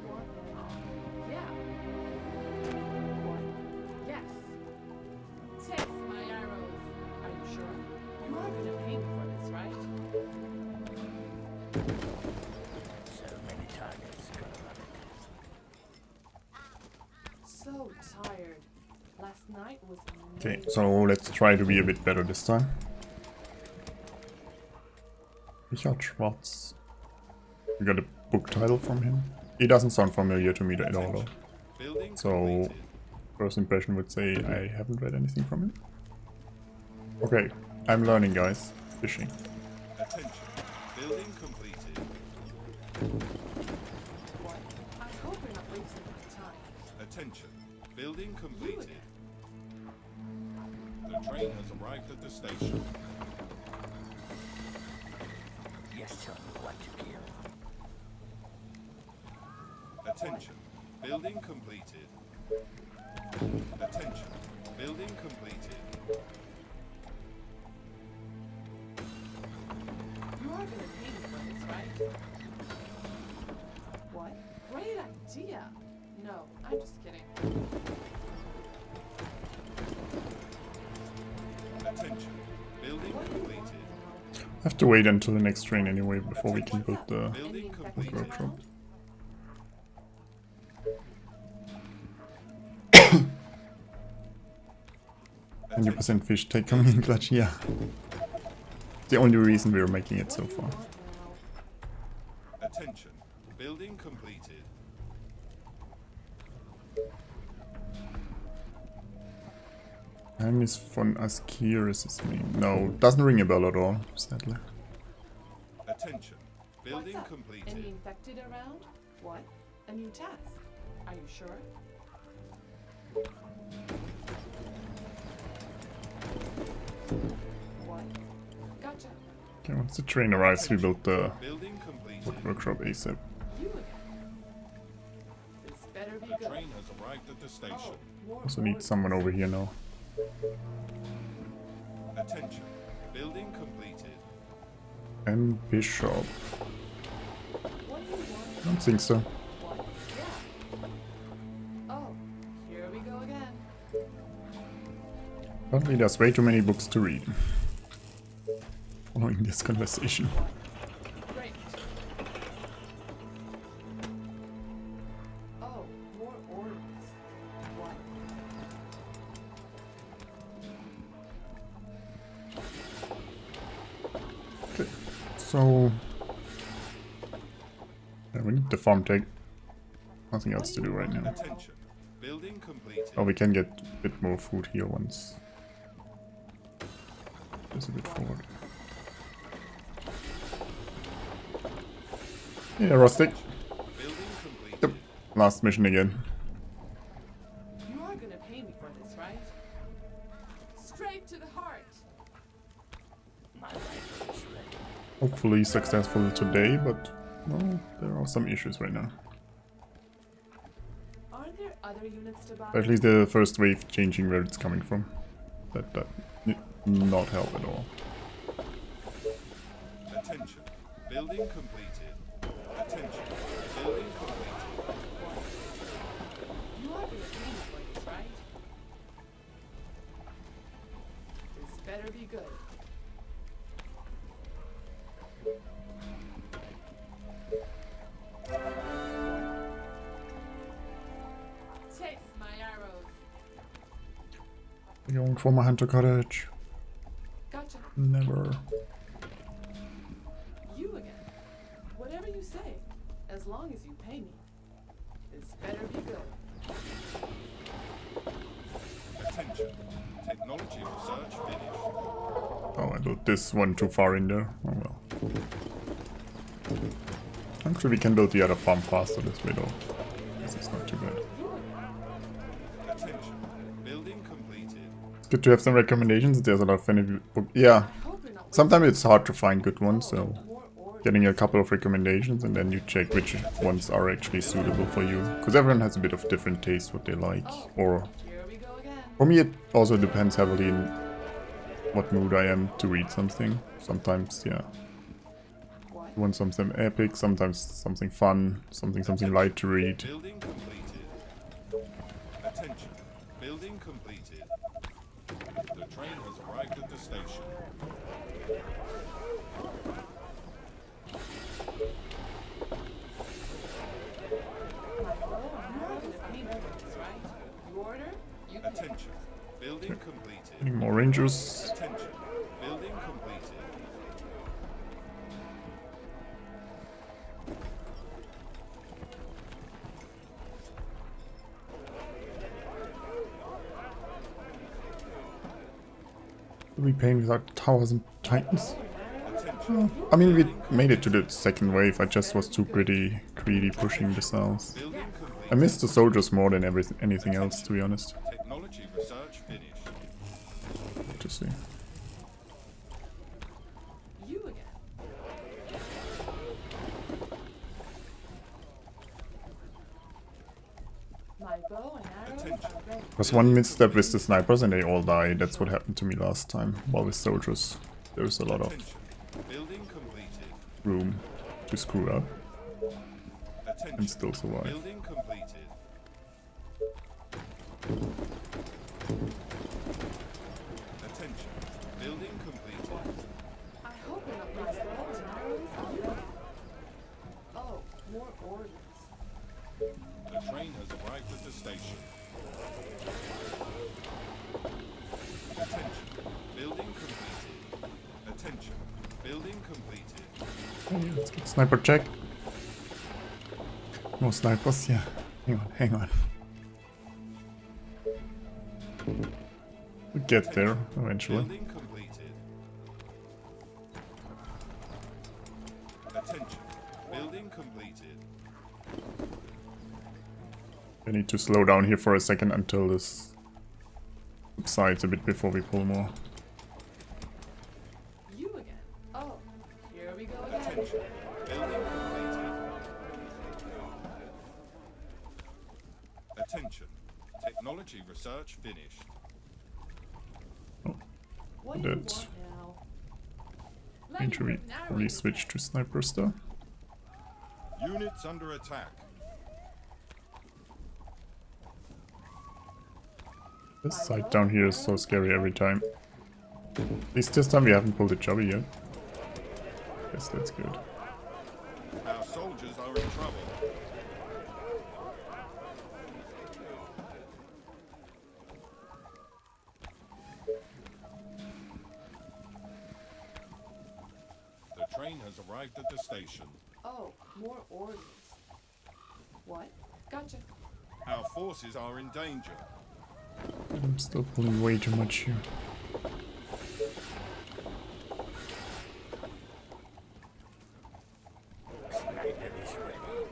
want now? Yeah. What? Yes. Taste my arrows. Are you sure? You are gonna pay me for this, right? So many targets, gonna love it. So tired. Last night was Okay, amazing. so let's try to be a bit better this time. Richard Schwartz. We got a book title from him. He doesn't sound familiar to me at all though. So, first impression would say I haven't read anything from him. Okay, I'm learning guys. Fishing. Attention. Building completed. What? I hope you're not wasting my time. Attention. Building completed. The train has arrived at the station. Yes, tell me what to kill. Attention. Building completed. Attention. Building completed. You are gonna pay me for this, right? What? Great idea. No, I'm just kidding. Attention. Building completed. I have to wait until the next train anyway before we can build the Building completed. workshop. Attention. 100% fish take coming in clutch, yeah. The only reason we're making it so far. Attention. Building completed. Heimnis von Askir is his name. No, doesn't ring a bell at all, sadly. Attention. Building What's up? Any completed. infected around? What? A new task. Are you sure? What? Gotcha. Okay, once the train arrives, we build the Building completed. workshop ASAP. You again. This better be The good. train has arrived at the station. Oh, more Also need orders. someone over here now. Attention. Building completed. And Bishop. What do you want? I don't think so. What? Yeah. Oh, here we go again. Apparently there's way too many books to read. Following this conversation. Great. Oh, more orders. What? Okay, so... Yeah, we need the farm tech. Nothing else to do right now. Attention. Building completed. Oh, we can get a bit more food here once. Just a bit forward. Yeah, rustic. Building completed. Yep. Last mission again. You are gonna pay me for this, right? Straight to the heart. My rifle is ready. Hopefully successful today, but well, there are some issues right now. Are there other units to buy? At least the first wave changing where it's coming from. That did not help at all. Attention. Building completed. Attention. Building completed. You are gonna pay me for this, right? This better be good. Taste my arrows. Going for my hunter cottage. Gotcha. Never. You again. Whatever you say, as long as you pay me. This better be good. Attention. Technology research finished. Oh, I built this one too far in there. Oh well. Actually, we can build the other farm faster this way though. This is not too bad. Attention. Building completed. It's good to have some recommendations. There's a lot of funny book. Yeah, Hope you're not sometimes it's hard to find good ones, so more orders. getting a couple of recommendations and then you check which ones are actually suitable for you. Because everyone has a bit of different taste what they like. Or Here we go again. for me, it also depends heavily in what mood I am to read something. Sometimes, yeah, want something epic, sometimes something fun, something light to read. Building completed. Attention. Building completed. The train has arrived at the station. Attention. Building completed. Any more rangers? Attention. Building completed. Are we playing without towers and titans? Attention. I mean, we made it to the second wave. I just was too greedy pushing the cells. Building complete. I missed the soldiers more than anything else, to be honest. Technology research finished. Good to see. You again. My bow and arrows Attention. are ready. Was one misstep with the snipers and they all die. That's what happened to me last time. While with soldiers, there's a lot of Attention. Building completed. room to screw up Attention. and still survive. Building completed. Attention. Building completed. I hope we're not my bow and arrows are ready. Oh, more orders. The train has arrived at the station. Attention. Building completed. Attention. Building completed. Hey, let's get sniper check. No snipers, yeah. Hang on. We'll get there eventually. Building completed. Attention. Building completed. I need to slow down here for a second until this subsides a bit before we pull more. You again. Oh, here we go again. Attention. Building completed. Attention. Technology research finished. What do you That want now? Let means me we put an arrow in probably his switch head. to snipers though. Units under attack. This side down here is so scary every time. At least this time we haven't pulled a jobby yet. Guess that's good. Our soldiers are in trouble. The train has arrived at the station. Oh, more orders. What? Gotcha. Our forces are in danger. I'm still pulling way too much here. Sniper is ready.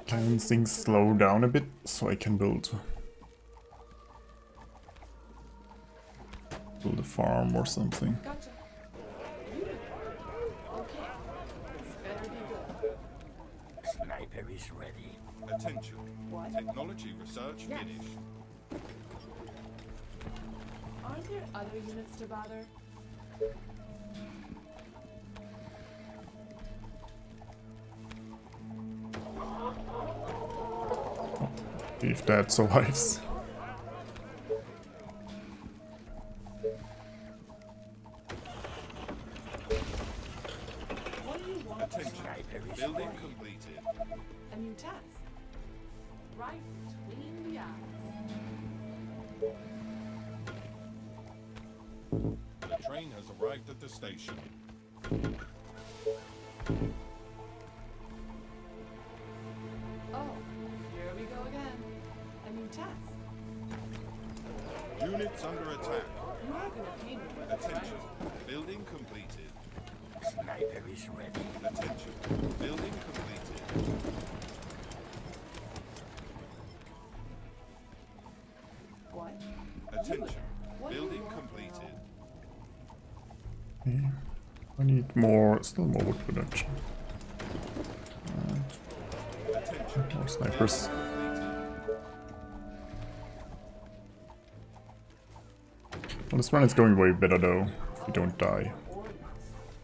Can things slow down a bit so I can build a farm or something? Gotcha. You again. Okay. This better be good. Sniper is ready. Attention. What? Technology research Yes. finished. Aren't there other units to bother? If that survives. What do you want? Attention. Sniper is Building ready. completed. A new task. Right between the eyes. The train has arrived at the station. Oh, here we go again. A new task. Units under attack. You are gonna pay me for this, Attention. right? Building completed. Sniper is ready. Attention. Building completed. What? Attention. What do you Building want completed. I need more, still more wood production. More snipers. Well, this run is going way better though, if you don't die.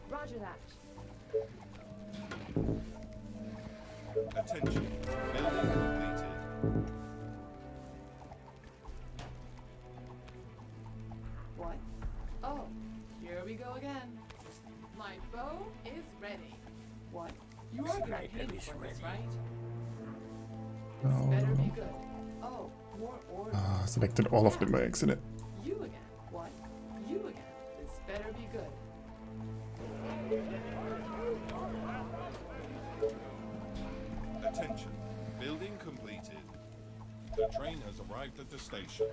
Roger that. Attention. Building completed. What? Oh, here we go again. My bow is ready. What? You are gonna Sniper pay me is for this, ready. right? No. Better be good. Oh, more orders. Ah, selected all of them by accident. You again. What? You again. This better be good. Attention. Building completed. The train has arrived at the station.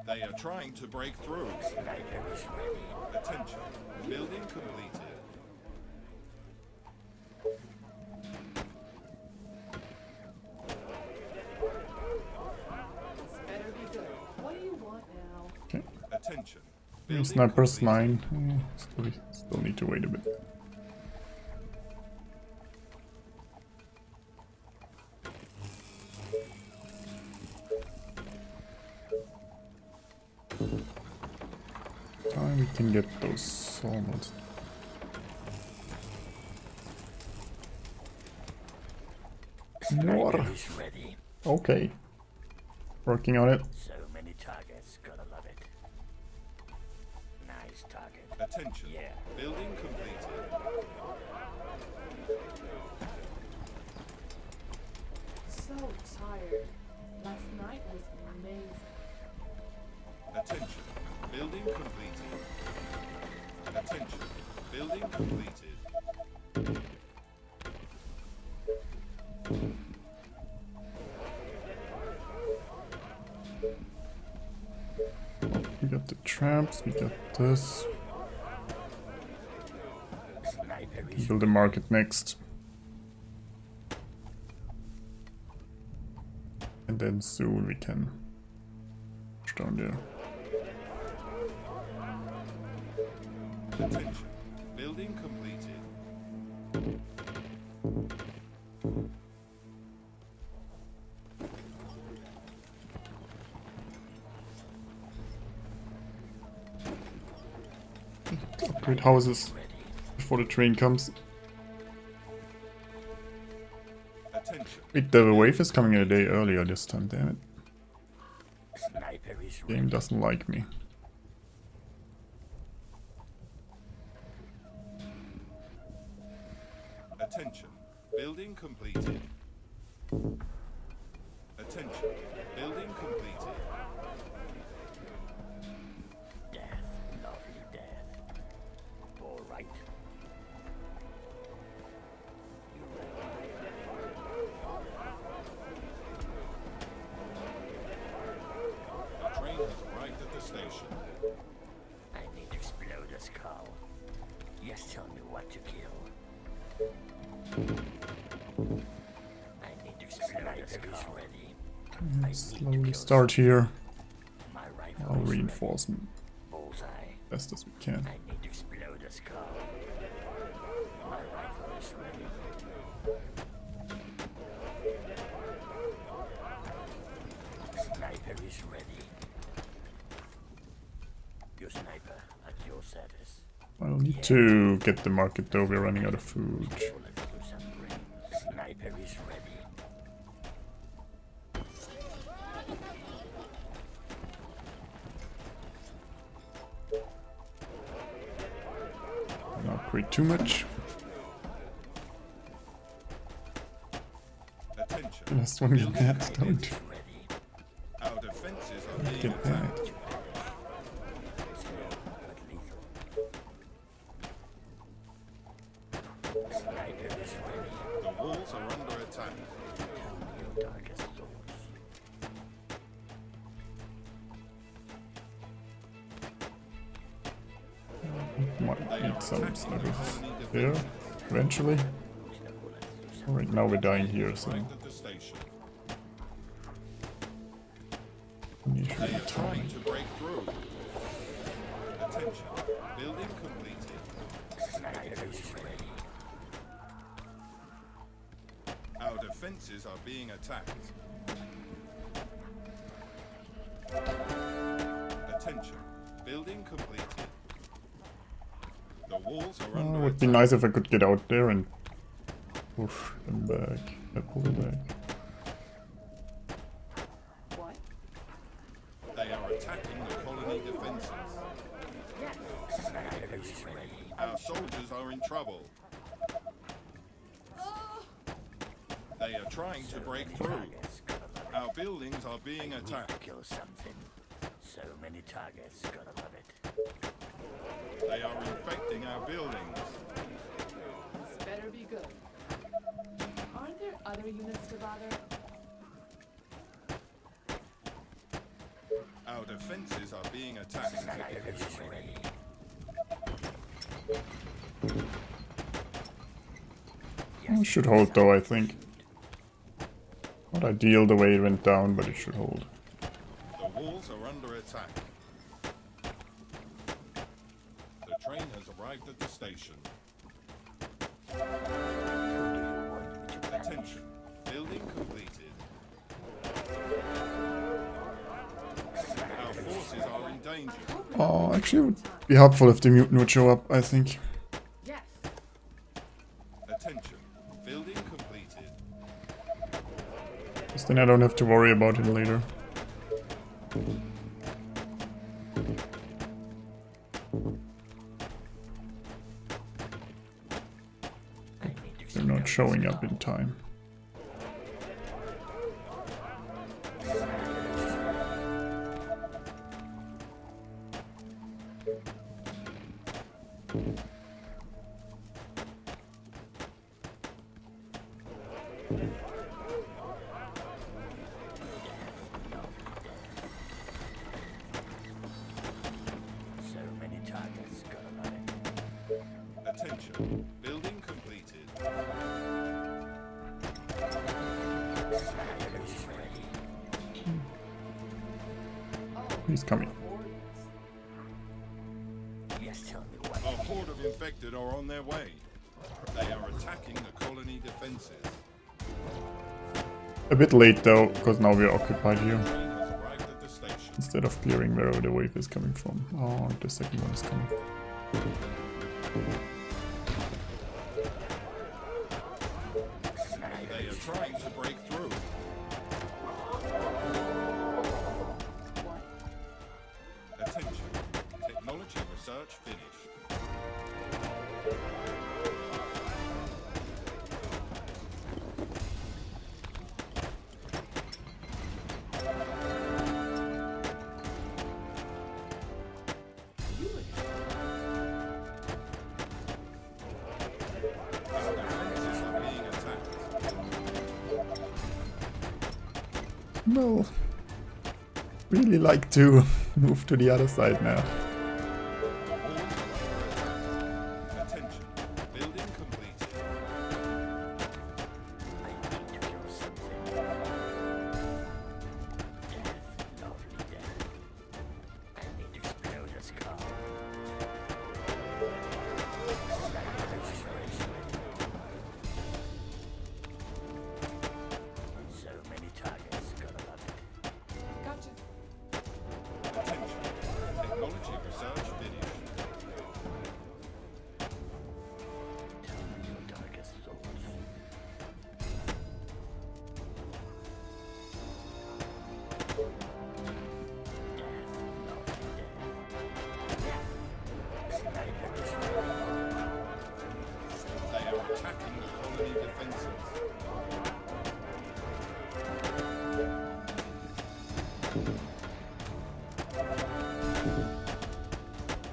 They are trying to break through. Sniper is ready. Attention. Building completed. This better be good. What do you want now? Okay. Attention. Building Snipers completed. 9. Still need to wait a bit. We can get those almost. More. Sniper is ready. Okay. Working on it. So many targets, gotta love it. Nice target. Attention. Yeah. Building completed. So tired. Last night was amazing. Attention. Building completed. Attention. Building completed. We got the traps, we got this. Sniper is Build the market next. And then soon we can push down there. Attention. Building completed. Upgrade houses before the train comes. Attention. Wait, the wave is coming a day earlier this time, damn it. Sniper is Game ready. doesn't like me. Attention. Building completed. Attention. Building completed. Death, lovely death. All right. You The train has arrived at the station. I need to explode this cow. Just tell me what to kill. I need to explode this cow. Ready. I need to Slowly kill start here. my rifle. I'll is ready. reinforce Bullseye. best as we can. I need to explode this cow. My rifle is ready. Sniper is ready. Your sniper at your service. I'll need to get the market though, we're running out of food. Bullet to some brains. Sniper is ready. Don't upgrade too much. Attention. Last one get mad, don't. Ready. Our defenses are being Get attacked. mad. Slow but lethal. Sniper is ready. The walls are under attack. Tell me your darkest thoughts. Might need some snipers here, eventually. Right now we're dying here, so Arrived at the station. we should They be are trying trying. to break through. Attention. Building completed. Snipers ready. Our defenses are being attacked. Attention. Building completed. The walls are Oh, under it would be attack. nice if I could get out there and push them back. Pull back. What? They are attacking the colony defenses. Yes. Snipers ready. Our soldiers are in trouble. They are trying to break through. Targets, gotta love Our buildings are being it. attacked. Kill something. So many targets, gotta love it. They are infecting our buildings. This better be good. Aren't there other units to bother? Our defenses are being attacked. Snipers ready. Oh, it should hold though, I think. Not ideal the way it went down, but it should hold. The walls are under attack. The train has arrived at the station. Attention. Building completed. Our forces are in danger. Oh, actually it would be helpful if the mutant would show up, I think. Yes. Attention. Building completed. Because then I don't have to worry about it later. They're not showing up in time. So many targets, gotta love it. Attention. Building completed. Snipers ready. He's coming. Yes, tell me what. A horde of infected are on their way. They are attacking the colony defenses. A bit late though, because now we're occupied here. The train has arrived at the station. Instead of clearing wherever the wave is coming from. Oh, the second one is coming. They are trying to break through. What? Attention. Technology research finished. Our defenses are being attacked. No. Really like to move to the other side now. The walls are under attack. Attention. Building completed. I need to kill something. Death, lovely death. I need to explode this car. Snipers ready. So many targets, gotta love it. Gotcha. Attention. Technology research finished. Tell me your darkest thoughts. Death, lovely death. Snipers ready. They are attacking the colony defenses.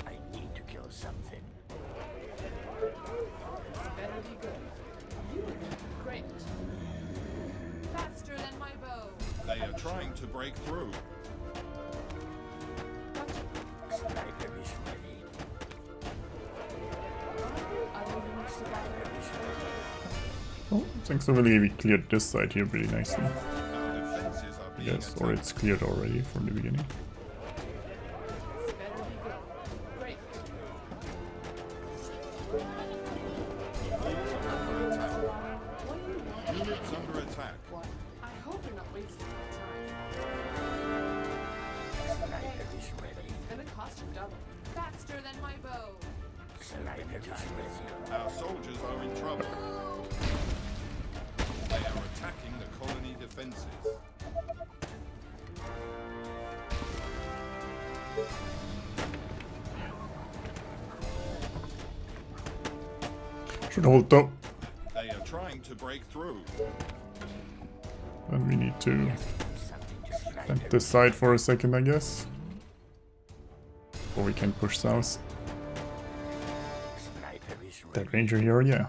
I need to kill something. This better be good. You are great. Faster than my bow. They are trying to break through. Gotcha. Snipers ready. Other units to bother? Oh, think so. Really, we cleared this side here pretty nicely. Our defenses are being Yes, or attacked. it's cleared already from the beginning. This better be good. Great. Walls are under attack. What do you want? Units under attack. What? I hope you're not wasting my time. Sniper is ready. It's gonna cost you double. Faster than my bow. Sniper is ready. Our soldiers are in trouble. They are attacking the colony defenses. Should hold though. They are trying to break through. Then we need to Something to vent sniper. this side for a second, I guess. Or we can push south. Sniper is ready. That ranger hero, yeah.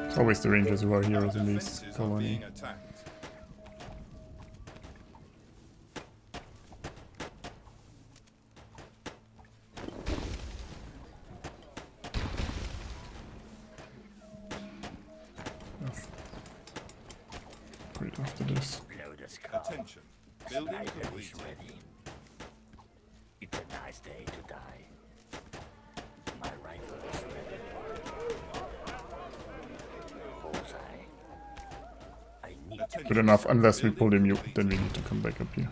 It's always the rangers who are Our heroes in these defenses are colony. being attacked. Great after this. Explode the skull. Attention. Building Sniper is completed. ready. It's a nice day to die. My rifle is ready. Bullseye. I need to Attention. Good enough, unless we Building pull the mute, completed. then we need to come back up here.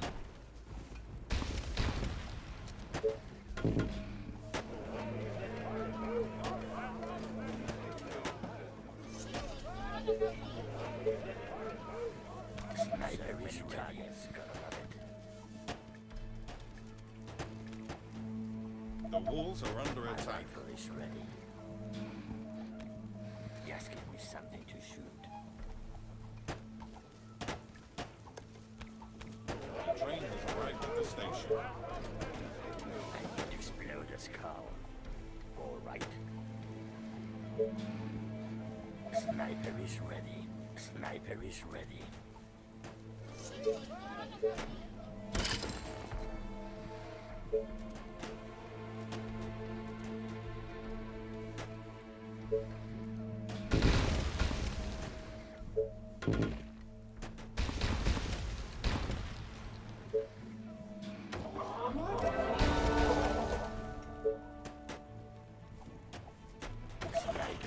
sniper is targets. Gotta love it. The walls are under My attack. rifle is ready. Just give me something to shoot. The train has arrived at the station. I need to explode the skull. All right. Sniper is ready. Sniper is ready. Sniper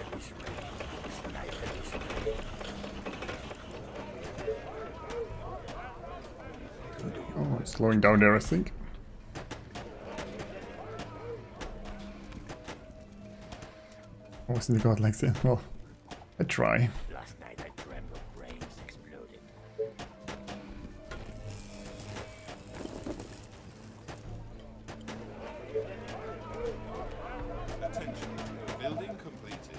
is ready. Sniper is ready. Oh, it's slowing down there, I think. Oh, isn't it god like that? Well, I try. Last night I dreamt of brains exploding. Attention. Building completed.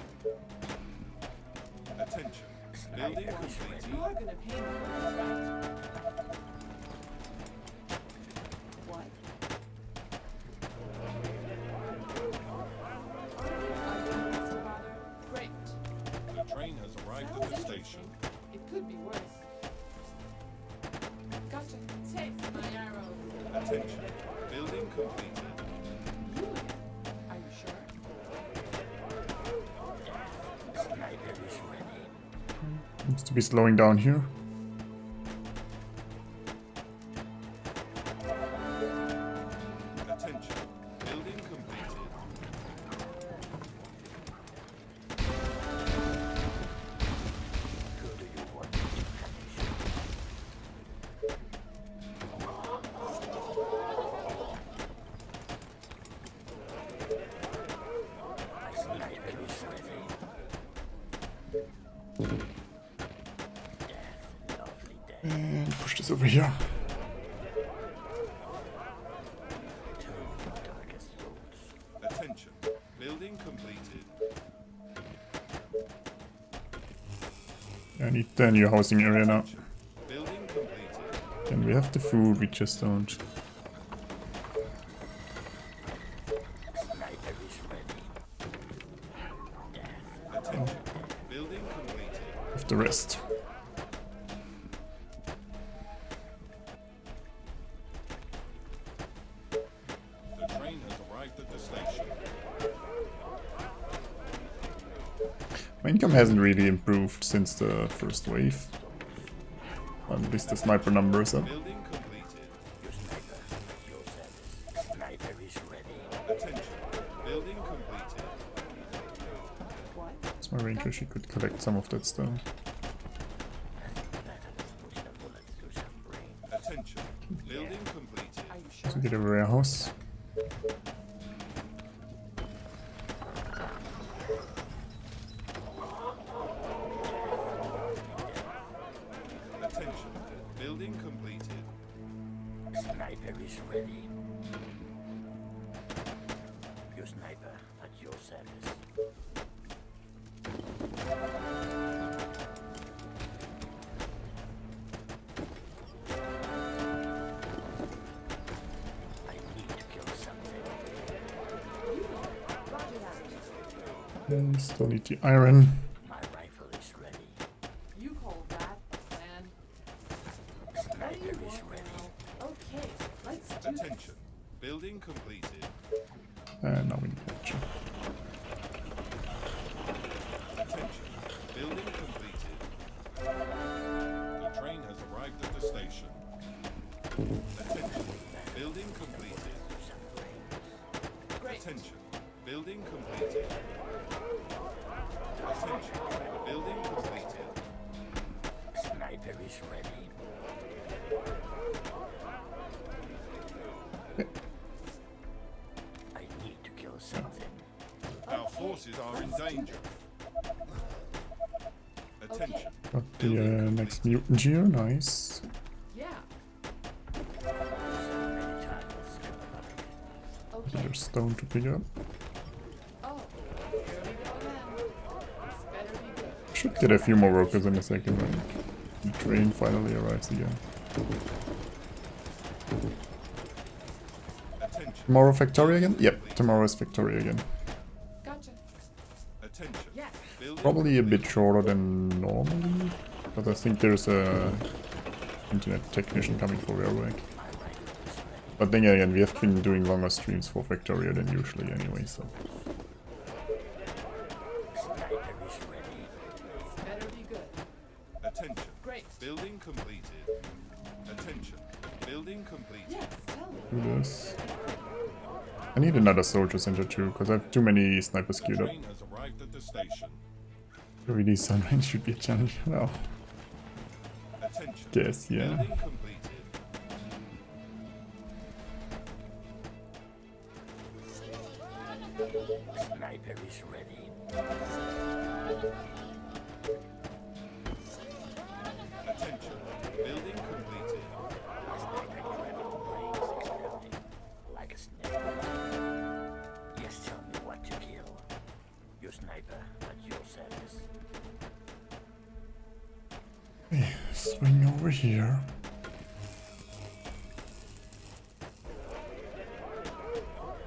Attention. Building Sniper is completed. You are gonna pay me for this, right? What? Great. The train has arrived at the station. It could be worse. Gotcha. Taste my arrows. Attention. Building completed. You again. Are you sure? Sniper is ready. Seems to be slowing down here. Attention. Building completed. Who do you want me to punish? My sniper is ready. Death, lovely death. And push this over here. Tell me your darkest thoughts. Attention. Building completed. I need the new housing area now. Attention. Building completed. And we have the food, we just don't. Sniper is ready. Death, Attention. Building completed. Have the rest. The train has arrived at the station. My income hasn't really improved since the first wave. At least the sniper numbers up. Building completed. Your sniper at your service. Sniper is ready. Attention. Building completed. What? It's my ranger, she could collect some of that stuff. Putting a bullet through some brain. Attention. Building completed. Are you sure? To get a warehouse. Attention. Building completed. Sniper is ready. Your sniper at your service. I need to kill something. Roger that. Then still need the iron. My rifle is ready. You call that a plan? What do Sniper you is want ready. now? Okay, let's do this. Attention. Building completed. And now we need action. Attention. Building completed. The train has arrived at the station. Attention. Building completed. Great. Attention. Building completed. Attention. Building completed. Sniper is ready. I need to kill something. Our forces are in danger. Attention. Got the next mutant here, nice. Yeah. So many times about it. Okay. There's stone to pick up. Oh, here we go then. This better be good. Should get a few more workers in a second when the train finally arrives again. Attention. Tomorrow Victoria again? Yep, tomorrow is Victoria again. Gotcha. Attention. Yes. Building Probably a bit shorter than normally, but I think there's a internet technician coming for railway. But then again, we have been doing longer streams for Victoria than usually anyway, so. Sniper is ready. This better be good. Attention. Great. Building completed. Attention. Building completed. Yes, tell me. Do this. I need another soldier center too, because I have too many snipers The queued up. train has arrived at the station. Really, Sunrain should be a challenge. Well, Attention. guess, yeah. Building completed. Sniper is ready. Attention. Building completed. My sniper can run brains exploding like a snake. Yes, tell me what to kill. Your sniper at your service. Swing over here.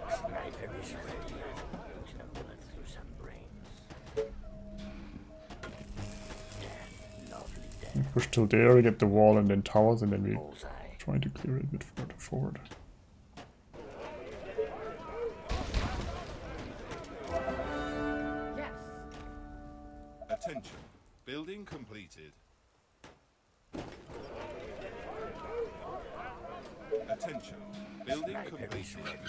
Sniper is ready. Putting a bullet through some brains. Dead. Lovely dead. Push till there, we get the wall and then towers, and then we Bullseye. try to clear it a bit further forward. Yes. Attention. Building completed. Attention. Building Sniper is completed. ready.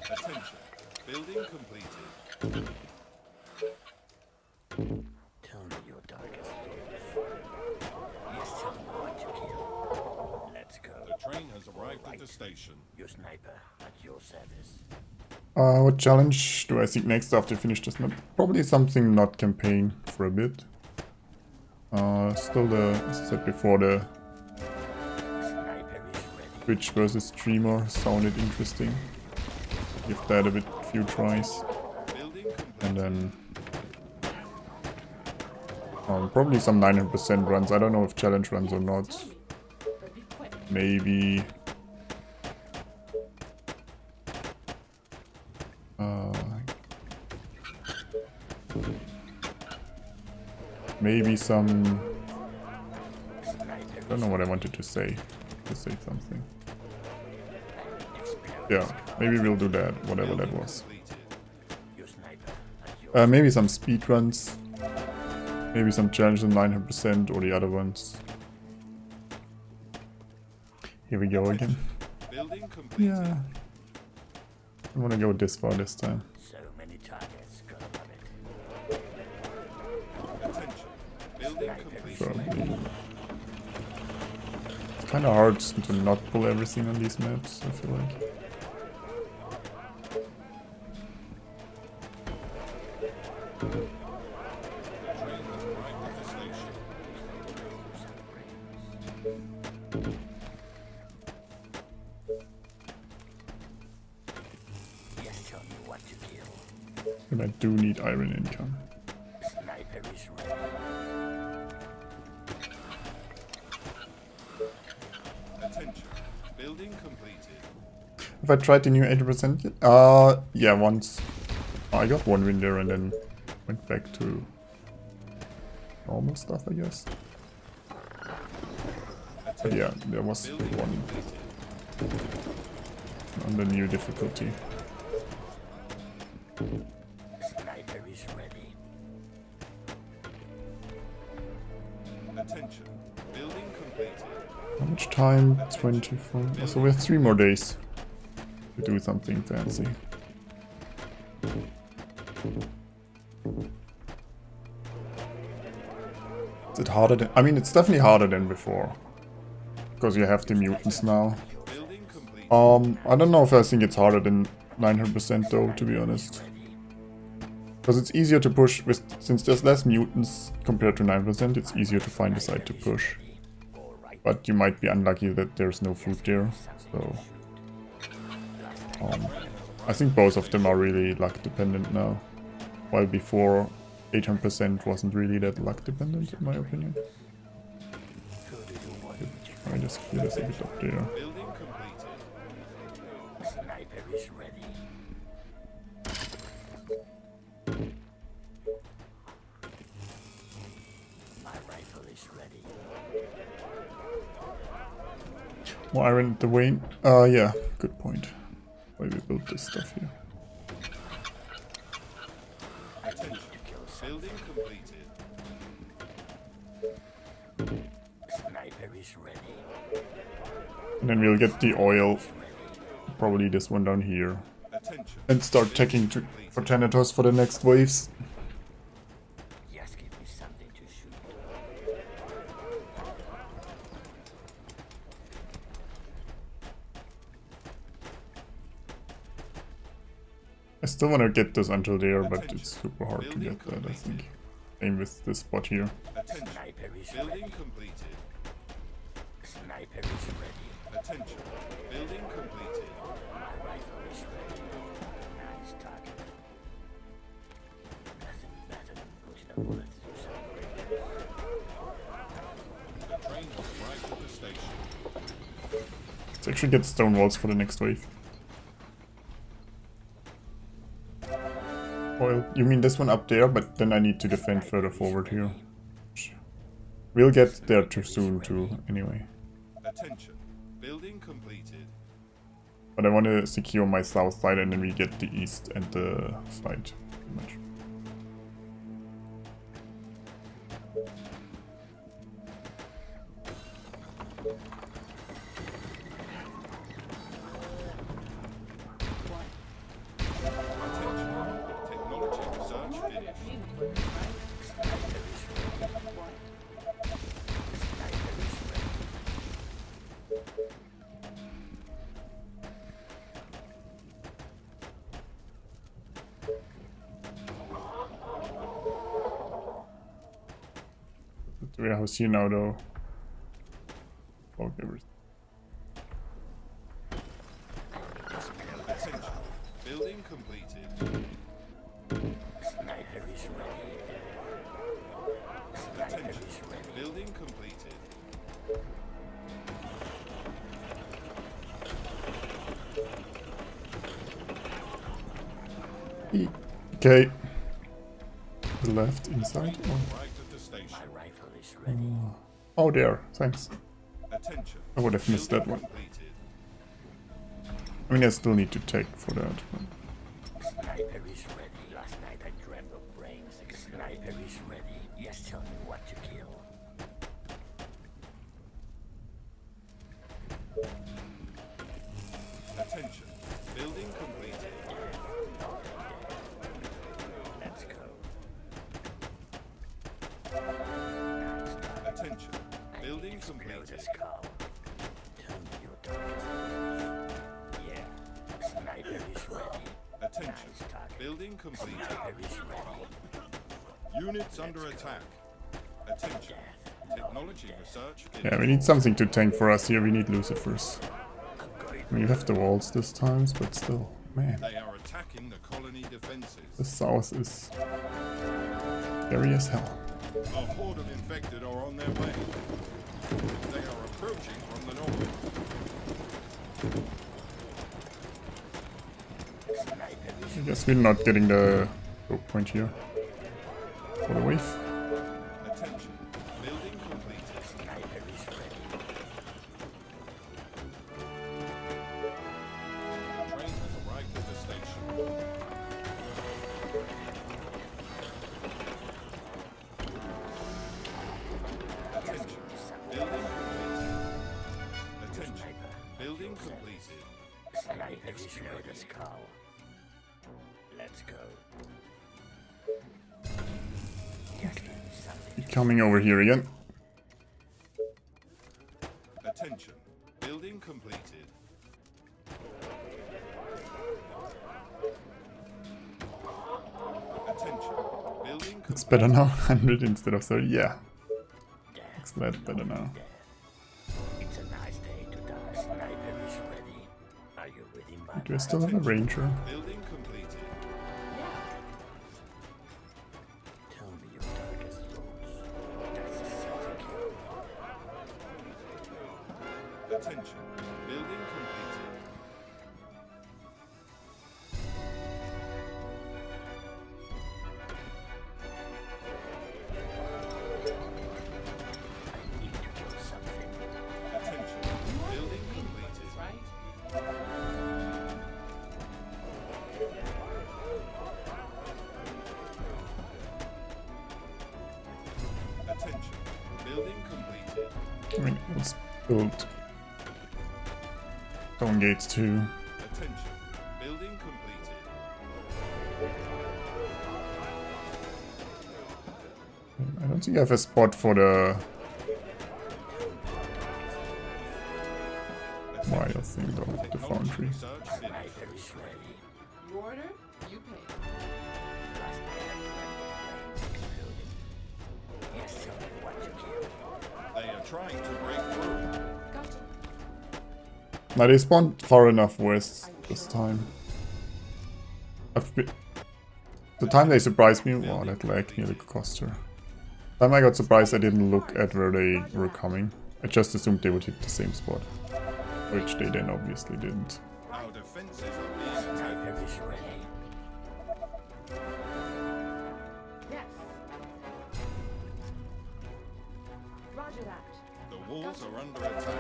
Attention. Building completed. Tell me your darkest thoughts. Yes, tell me what to kill. Let's go. The train has arrived at the station. Your sniper at your service. What challenge do I think next after I finish this map? Probably something not campaign for a bit. Still the, as I said before, the Sniper is ready. Twitch versus streamer sounded interesting. Give that a few tries. Building completed. And then probably some 900% runs. I don't know if challenge runs or not. Tell me. But be quick. Maybe maybe some, I don't know what I wanted to say something. Yeah, maybe we'll do that, whatever that was. Completed. Your sniper at your Maybe some speed runs. Maybe some challenges in 900% or the other ones. Here we go again. Building completed. Yeah. I wanna go this far this time. So many targets, gotta love it. Attention. Building completed. Probably. It's kinda hard to not pull everything on these maps, I feel like. Train has arrived at the station. Yes, tell me what to kill. And I do need iron income. Sniper is ready. Attention. Building completed. Have I tried the new 80% yet? Yeah, once. I got one win there and then went back to normal stuff, I guess. But yeah, there was Building one completed. on the new difficulty. Sniper is ready. Attention. Building completed. How much time? 24. Oh, so we have 3 more days to do something fancy. Is it harder than... I mean, it's definitely harder than before. Because you have the mutants now. Building completed. I don't know if I think it's harder than 900% though, to be honest. Because it's easier to push, with since there's less mutants compared to 9%, it's easier to find a site to push. But you might be unlucky that there's no food there, so... I think both of them are really luck dependent now. While before, 800% wasn't really that luck dependent, in my opinion. I just clear this a bit up there. Building completed. Sniper is ready. My rifle is ready. More iron at the vein. Yeah, good point. Why we built this stuff here. Attention. Building completed. Sniper is ready. And then we'll get the oil, probably this one down here, Attention. and start checking for Thanatos for the next waves. Just give me something to shoot. I still want to get this until there, but it's super hard to get that, I think. Same with this spot here. Attention. Sniper is Building ready. completed. Sniper is ready. Attention. Building completed. My rifle is ready. Nice target. Nothing better than putting a bullet through some brains. The train has arrived at the station. Let's actually get stone walls for the next wave. Oil. You mean this one up there, but then I need to defend further forward here. We'll get there too soon too, anyway. Attention. Building completed. But I want to secure my south side and then we get the east and the side, pretty much. Attention. Technology research finished. The warehouse here now though. Okay, Attention. Building completed. Sniper is ready. Sniper Attention. is ready. Building completed. Okay. The left inside. Oh. Arrived at the station. My rifle is ready. Oh, there. Thanks. Attention. I would have missed that one. Completed. I mean, I still need to take for that. But... Sniper is ready. Last night I dreamt of Attention. Building completed. Let's go. Attention. Building Explode completed. the skull. Tell me your darkest thoughts. Yeah. Sniper is ready. Attention. Nice target. Building completed. Sniper is ready. Units under attack. Attention. Technology research Yeah, finished. we need something to tank for us here. We need Lucifers. We have the walls this time, but still, man, They are attacking the colony defenses. the south is scary as hell. A horde of infected are on their way. They are approaching from the north. I guess we're not getting the choke point here for the wave. Attention. Building completed. Sniper is ready. The train has arrived at the station. Attention. Building completed. Attention. Building completed. Sniper is ready. Skull. Let's go. Coming over here again. Attention. Building completed. Attention. Building It's completed. better now. 100 instead of 30. Yeah, it's that better now. It's a nice day to die. Sniper is ready. Are you ready, my Do I still have a ranger? Building completed. Tell me your darkest thoughts. That's a certain kill. Attention. Building completed. I need to kill something. Attention. Building completed. Right? Attention. Building completed. I mean, let's build stone gates too. Attention. Building completed. I don't think I have a spot for the wild thing though, the Technology foundry. research finished. Sniper is ready. You order, you pay. Last day I exploding. Yes, tell me what to kill. They are trying to break through. Gotcha. Now they spawned far enough west this time. The time they surprised me, wow, that lag nearly cost her. The time I got surprised I didn't look at where they were coming. I just assumed they would hit the same spot. Which they then obviously didn't. Our defenses are being attacked. Sniper is ready. Yes. Roger that. The walls are under attack.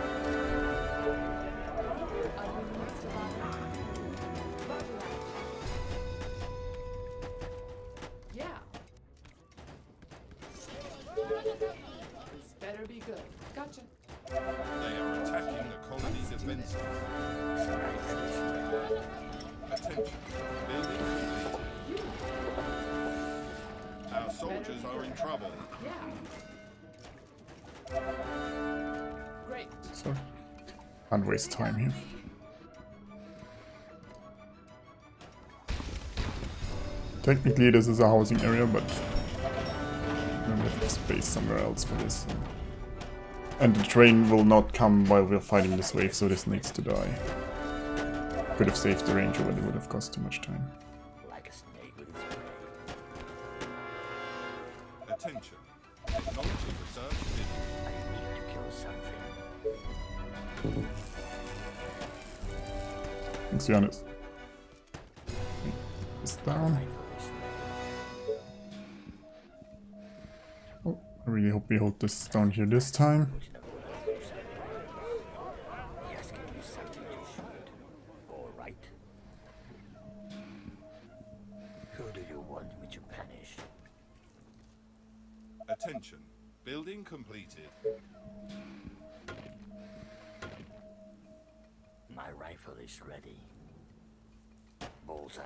I'll be the next to Roger. Roger that. Yeah. This better be good. Gotcha. They are attacking the colony defenses. Sniper is ready. Attention. Building completed. Our soldiers are in trouble. Yeah. Great. So, can't waste time here. Technically this is a housing area, but I don't have space somewhere else for this. And the train will not come while we're fighting this wave, so this needs to die. Could have saved the ranger, but it would have cost too much time. Like a snake with its prey. Attention. Technology research finished. I need to kill something. Let's be honest. It's down. Rifle is ready. Oh, I really hope we hold this down here this time. Putting a bullet through some brains. He asking you something to shoot. All right. Who do you want me to punish? Attention. Building completed. My rifle is ready. Bullseye.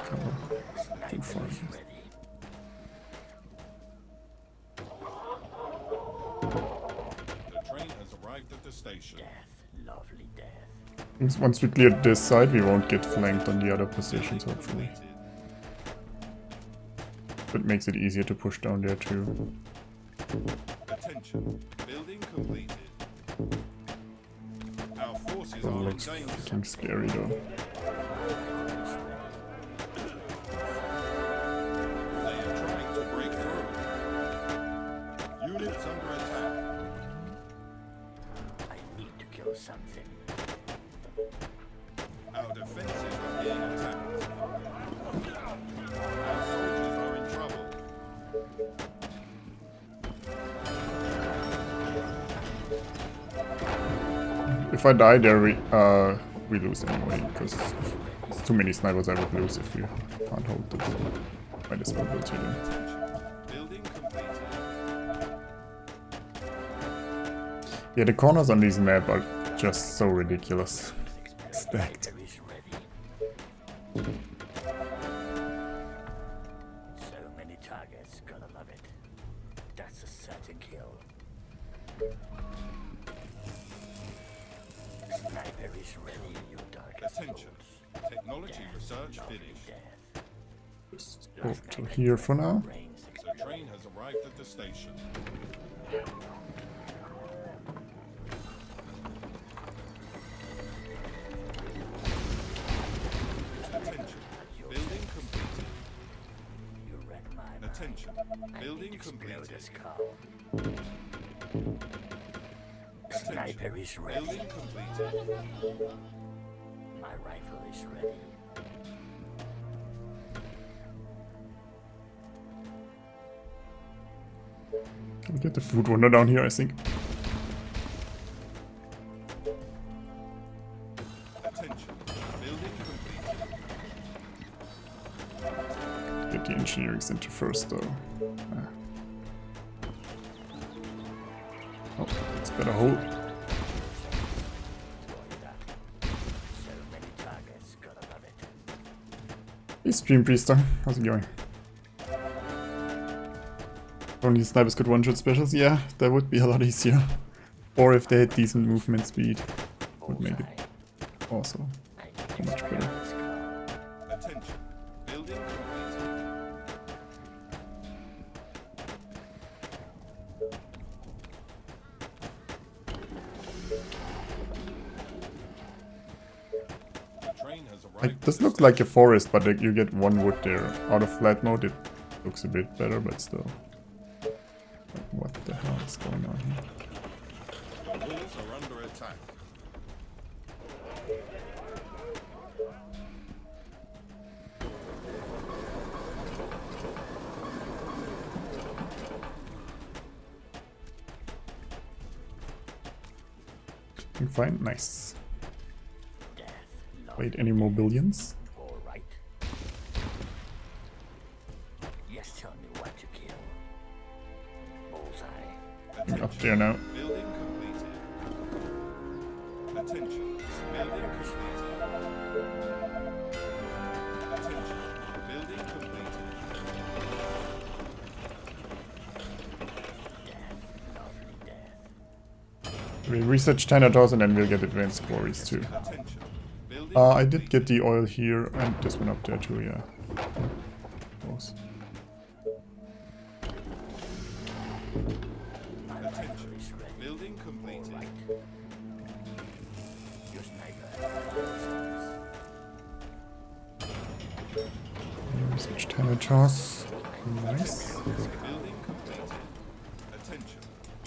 Come on. Too far. Sniper is ready. The train has arrived at the station. Death, lovely death. Once we clear this side, we won't get flanked on the other positions, hopefully. Completed. That makes it easier to push down there too. Attention. Building completed. Our forces That are in looks danger. fucking scary though. They are trying to break through. Units under attack. I need to kill something. Our defenses are being attacked. Our soldiers are in trouble. If I die there, we lose anyway, because it's too many snipers I would lose if we can't hold this. Might as well build here then. Building completed. Yeah, the corners on these map are just so ridiculous. Stacked. Sniper is ready. So many targets, gotta love it. That's a certain kill. Sniper is ready, you darkest Attention. holes. Technology research finished. Death. Just go to here for now. Brains The explode. train has arrived at the station. Attention. Building completed. You read my mind. Attention. I need Building to explode completed. this skull. Sniper is ready. Building completed. My rifle is ready. Can we get the food runner down here, I think. Attention. Building completed. Get the engineering center first though. Ah. Oh, it's better hold. Boy, that. So many targets, gotta love it. Hey Stream Priester, how's it going? Only snipers could one-shot specials? Yeah, that would be a lot easier. Or if they had decent movement speed, would make it also I need so much better. this skull. Attention. Building completed. The train has arrived. Like, this looks like a forest, but like, you get one wood there. Out of flat mode, it looks a bit better, but still. Like, what the hell is going on here? The walls are under attack. Doing fine, nice. Death, love. Wait, any more billions? All right. Yes, tell me what to kill. Bullseye. Up there now. Building completed. Attention. Building completed. Attention. Building completed. Death, lovely death. We research Thanatos and then we'll get advanced quarries too. Attention. Building I did get the oil here and this one up there too, yeah. Close. Attention. Building completed. Your sniper. Research Thanatos. Nice. Building completed. Attention.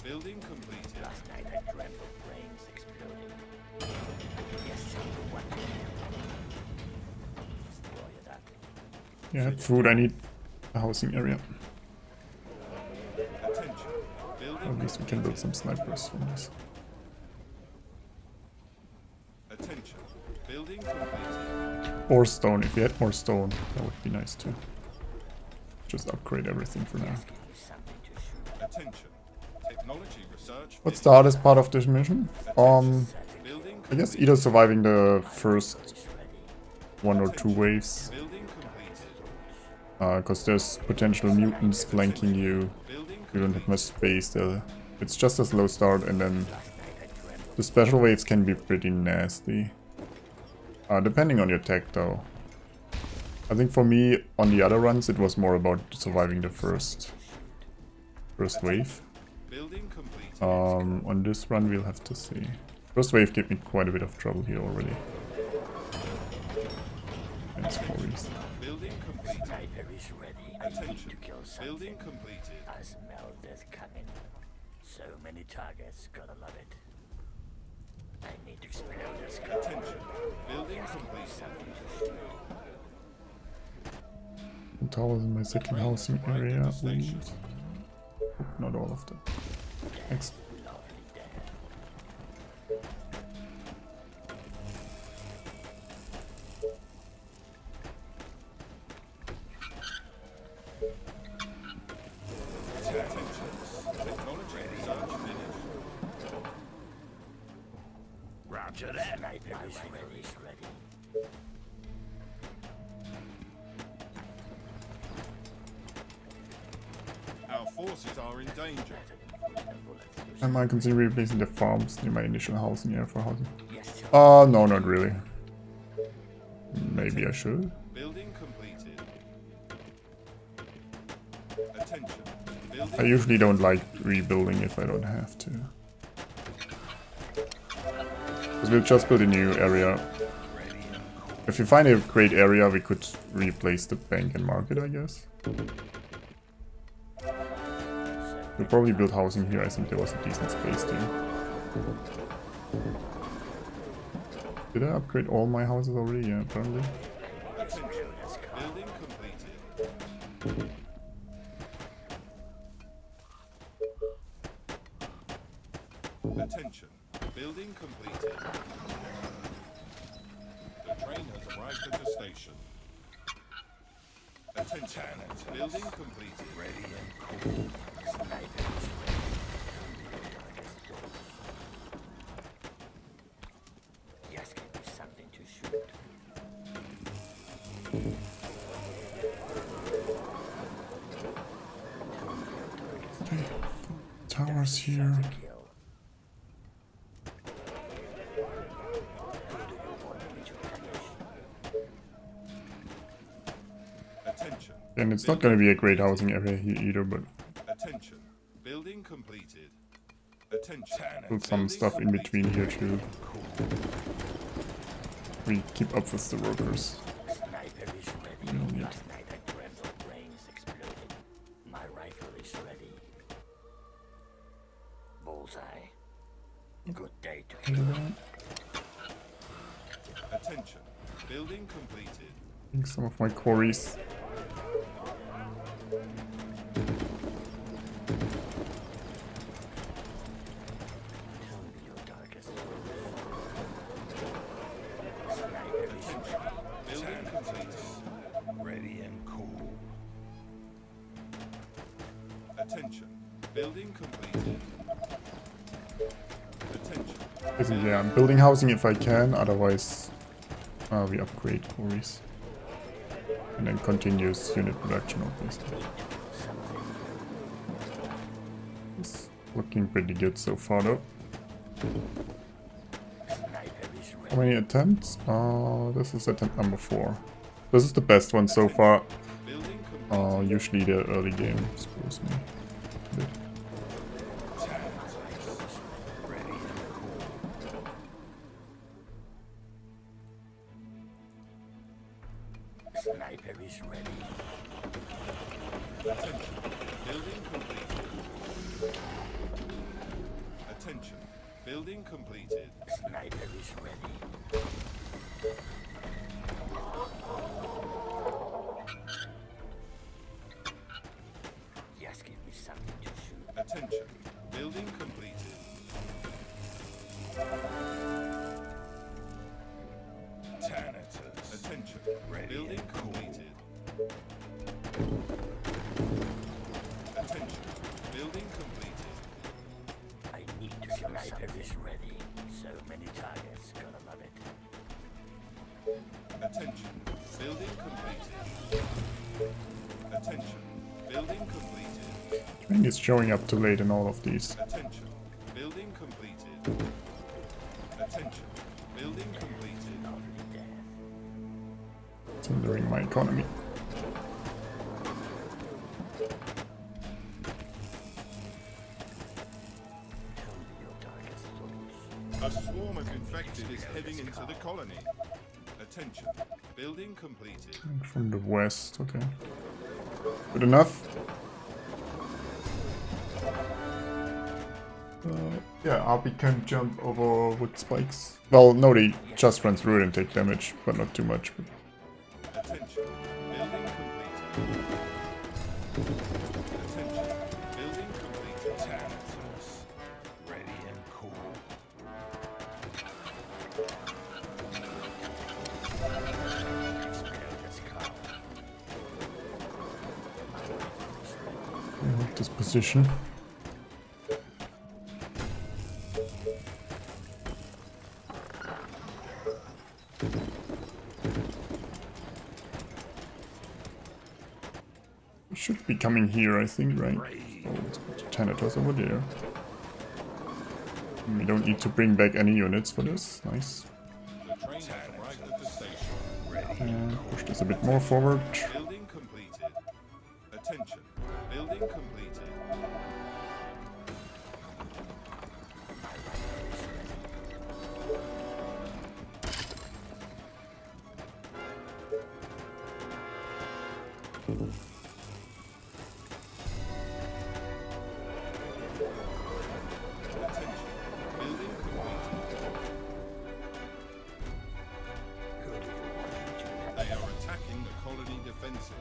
Building completed. Last night I dreamt of brains exploding. Yes, tell me what to kill. Boy, that. Yeah, food, I need a housing area. Attention. Building At least we can build some snipers from this. Attention. Building completed. Or stone, if we had more stone, that would be nice too. Just upgrade everything for now. Give me something to shoot. Attention. Technology research. What's the hardest part of this mission? Building I guess either surviving the first 1 or 2 waves, building completed. because there's potential mutants flanking you. Building You don't have much space there. It's just a slow start, and then the special waves can be pretty nasty. Depending on your tech, though. I think for me, on the other runs, it was more about surviving the first wave. building completed. On this run, we'll have to see. First wave gave me quite a bit of trouble here already. And stories. The Building completed. sniper is ready. I need Attention. to kill something. Building completed. I smell death coming. So many targets, gotta love it. I need to explode this gun. Attention. Building completed. Something to shoot. Towers in my second housing area. Please. Not all of them. Thanks. Lovely death. Attention. Technology research finished. Roger that. Sniper is ready. Our forces are in danger. I might consider replacing the farms near my initial housing area for housing. Yes, No, not really. Maybe I should. Building completed. Attention. Building. I usually don't like rebuilding if I don't have to. Because we'll just build a new area. If you find a great area, we could replace the bank and market, I guess. We'll probably build housing here. I think there was a decent space there. Did I upgrade all my houses already? Yeah, apparently. Attention. Building completed. Attention. Building completed. The train has arrived at the station. Attention. Building completed. Ready and cool. yes, give me something to shoot. Towers here. Kill. Attention. And it's not going to be a great housing area here either, but Attention. Building completed. Attention. build some stuff in between here too. We keep up with the workers. Sniper is ready. No need. Last night I dreamt of brains exploded. My rifle is ready. Bullseye. Good day to kill. Attention. Building completed. I think some of my quarries. Tell me your darkest thoughts. Sniper is ready. Building completed. Ready and cool. Attention. Building completed. Attention. Basically, yeah, I'm building housing if I can, otherwise we upgrade quarries. And then continuous unit production, obviously. It's looking pretty good so far, though. Sniper is ready. How many attempts? This is attempt number 4. This is the best one so far. Building completed. Usually the early game screws me a bit. Ready and cool. Sniper is ready. Attention. Building completed. Attention. Building completed. Sniper is ready. Yes, give me something to shoot. Attention. Building completed. Tanatus. Attention. Building completed. Attention. Building completed. completed. Attention. Building completed. Train is showing up too late in all of these. Attention. Building completed. Attention. Building completed. It's hindering my economy. A swarm of infected is heading into the colony. Attention. Building completed. From the west, okay. Good enough. Yeah, Arby can jump over wood spikes. Well, no, they just run through it and take damage, but not too much. Attention. Building completed. Attention. Building completed. Thanatos. Ready and cool. I like this position. Should be coming here, I think, right? Oh, let's put the Thanatos over there. We don't need to bring back any units for this. Nice. The train has arrived at the station. And push this a bit more forward. Building completed. Attention. Building completed. Attention. Building completed. They are attacking the colony defenses.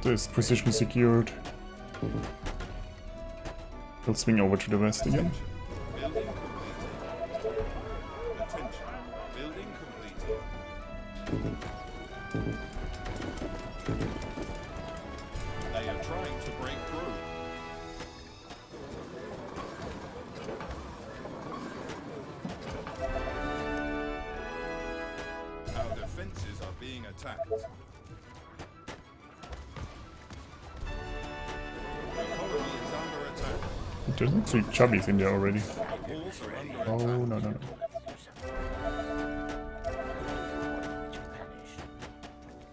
This position secured. We'll swing over to the west again. Building completed. Attention. Building completed. They are trying to break through. Our defenses are being attacked. The colony is under attack. There's actually chubbies in there already. Walls are under Oh, attack. no, no, no.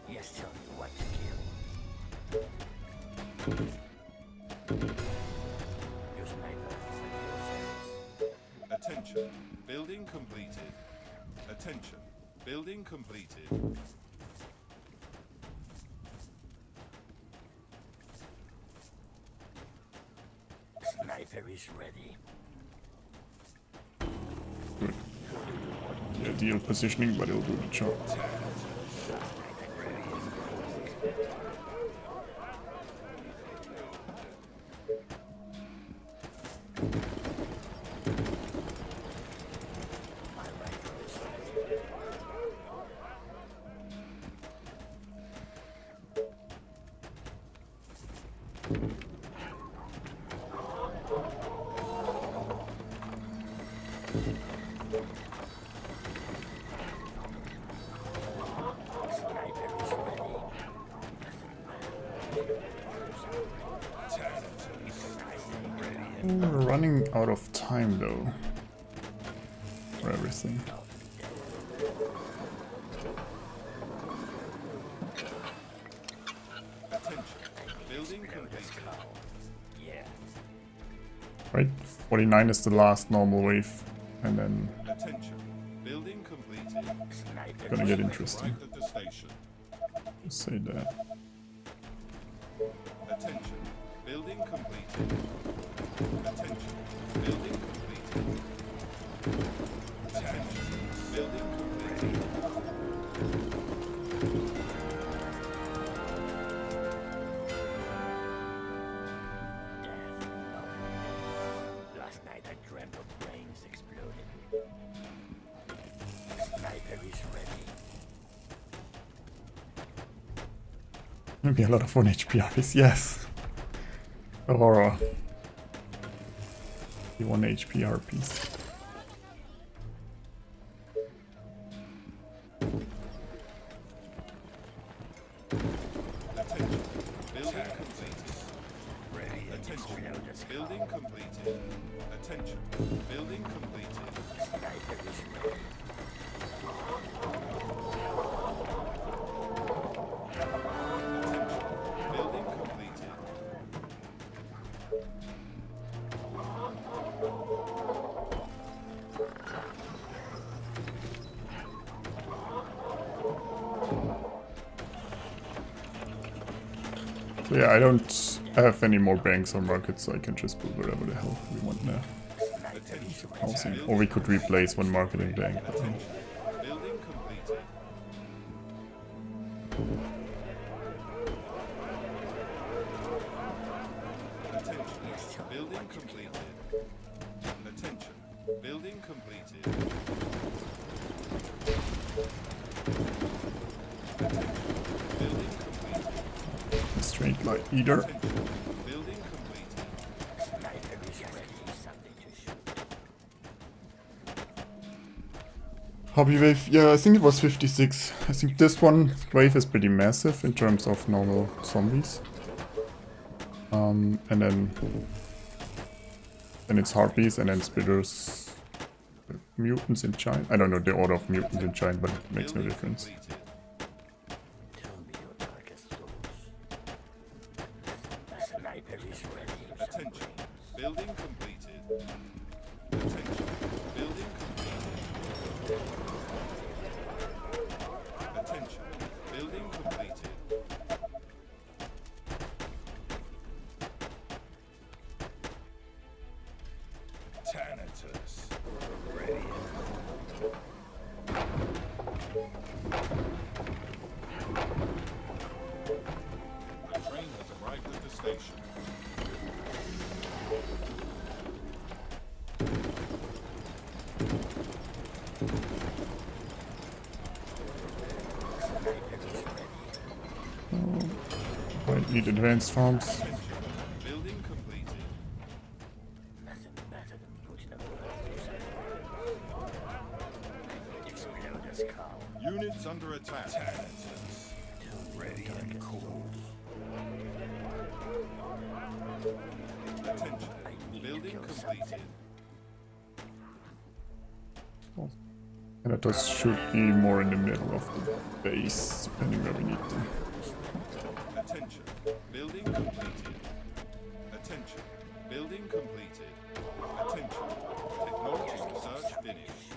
Yes, tell me what to kill. Your sniper. Attention. Building completed. Attention. Building completed. Sniper is ready. Good. The ideal positioning, but it'll do the job. We're running out of time though for everything. Attention. Building completed. Yeah. Right? 49 is the last normal wave, and then Attention. Building completed. Sniper. gonna get interesting. Arrived at the station. Just say that. Attention. Building completed. Attention. Building completed. Attention. Building completed. Last night I dreamt of brains exploding. Sniper is ready. Maybe a lot of 1 HP RPs, yes. Aurora. The 1 HP RPs. Building completed. Attention. Building completed. Attention. Building completed. Attention. Building completed. So yeah, I don't have any more banks or markets, so I can just put wherever the hell we want now. Housing. Or we could replace one market and bank. But Building completed. Attention. Building completed. Attention. Building completed. Building completed. straight line either. Building completed. Hobby wave, yeah, I think it was 56. I think this one wave is pretty massive in terms of normal zombies. And then it's harpies and then spitters, mutants in giant. I don't know the order of mutants in giant, but it makes no difference. Attention. Building completed. Attention. Building completed. Attention. Building completed. Thanatos. Ready. The train has arrived at the station. Might need advanced farms. Building completed. Units under attack. Thanatos. Ready and cool. Attention. Building completed. And it does should be more in the middle of the base, depending where we need them. Attention. Building completed. Attention. Building completed. Attention. Technology research finished.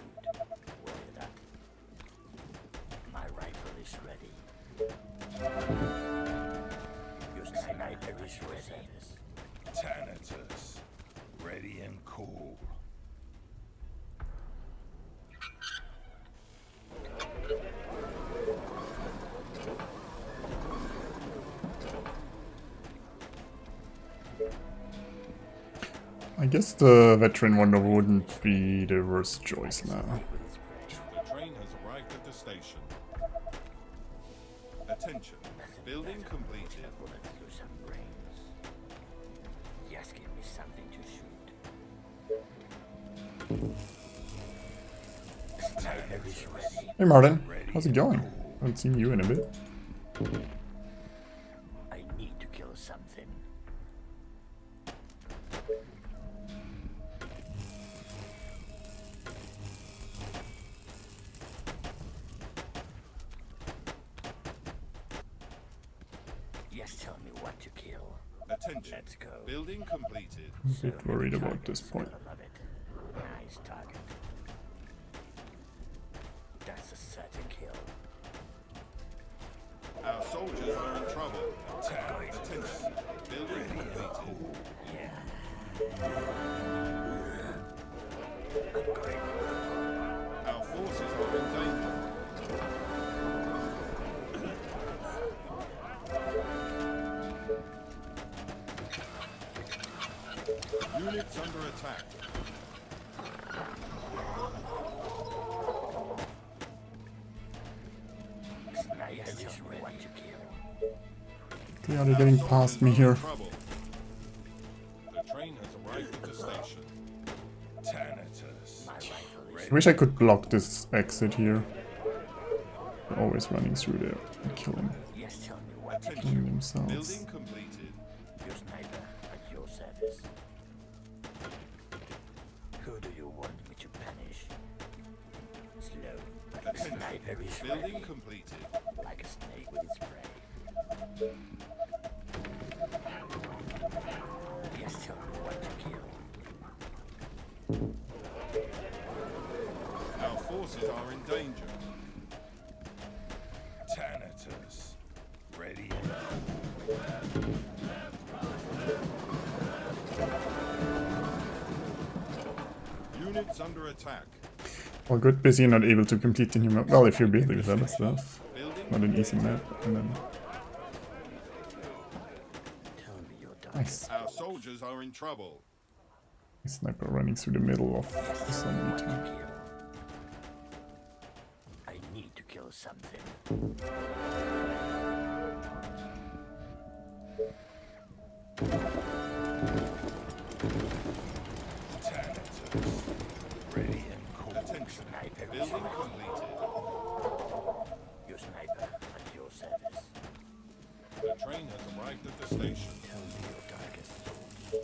My rifle is ready. Your sniper is ready. Thanatos. Ready and cool. I guess the veteran wonder wouldn't be the worst choice now. The train has arrived at the station. Attention. Building completed. Use some brains. Just give me something to shoot. Sniper is ready. Hey Martin, how's it going? Haven't seen you in a bit. I need to kill something. Just tell me what to kill. Attention. Let's go. Building completed. I'm a bit worried about this point. I love it. Nice target. That's a certain kill. Our soldiers are in trouble. Attention. Building completed. Our forces are in danger. Units under attack. Sniper is ready to kill. They are getting past me here. Trouble. The train has arrived at the station. Thanatos. My rifle is I wish I could block this exit here. They're always running through there and kill him. Just Yes, tell me what to killing kill. themselves. Building completed. Your sniper at your service. Who do you want me to punish? Slow, but the Attention. sniper is Building ready, completed. like a snake with its prey. Yes, tell me what to kill. Our forces are in danger. Thanatos. Ready and units under attack. Well, good, busy and not able to complete the new map. Well, if you're busy with other stuff. Building Not an easy map, and then... Tell me your Nice. Our soldiers are in trouble. Sniper running through the middle of the zombie to tank. kill. I need to kill something. Thanatos. Ready and cool. Attention. Sniper is Building ready. completed. Your sniper at your service. The train has arrived at the station. Tell me your darkest thoughts.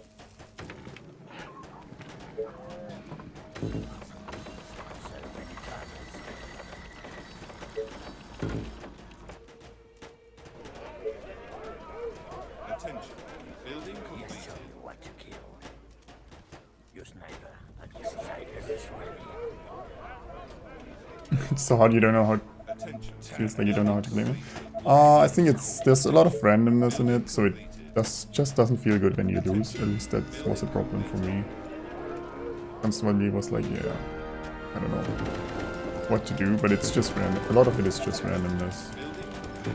So many targets. Attention. Building Yes, completed. tell me what to kill. Your sniper at your sniper is ready. It's so hard, you don't know how... Attention. Feels like you don't know how to play it. I think there's a lot of randomness in it, so it just doesn't feel good when you lose. At least that was a problem for me. Constantly was like, yeah, I don't know what to do, but it's just random. A lot of it is just randomness. You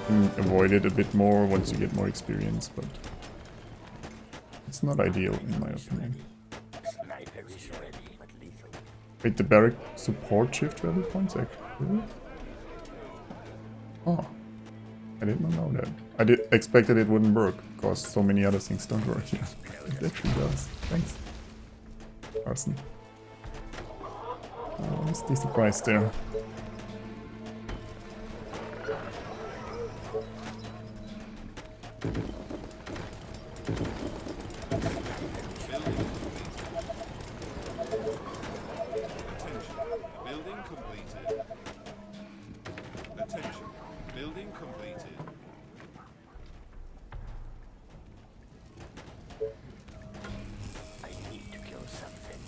can avoid it a bit more once you get more experience, but it's not ideal in my opinion. Sniper is ready, but lethal. Wait, the barrack support shift value points actually? Oh, I did not know that. I expected it wouldn't work, because so many other things don't work here. It actually does. Thanks, Carson. I was surprised there. Building completed. Attention. Building completed. I need to kill something.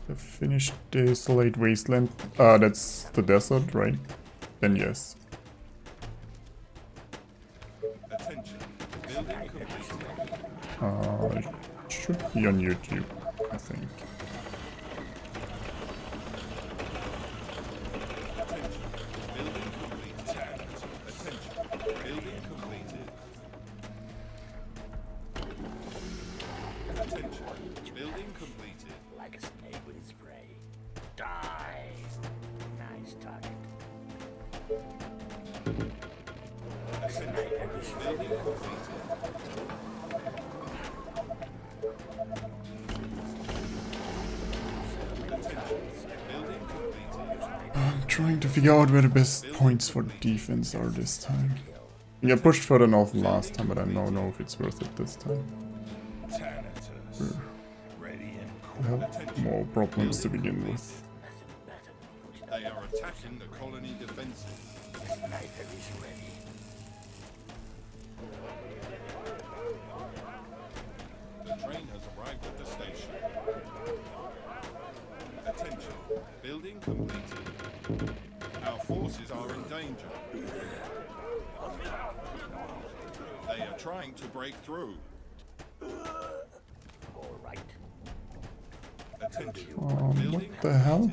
The finished desolate wasteland. That's the desert, right? Then yes. Attention. Building completed. It should be on YouTube, I think. Attention. Building completed. Attention. Building completed. Attention. Building completed. Like a snake with its prey. Die. Nice target. Sniper is ready. Building completed. Building completed. I'm trying to figure out where the best points for defense are this time. Yeah, pushed further north last time, but I don't know if it's worth it this time. Thanatos. Ready and I cool. have more problems to begin with. They are attacking the colony defenses. Sniper is ready. The train has arrived at the station. Attention. Building completed. Our forces are in danger. They are trying to break through. All right. Attention. What the hell?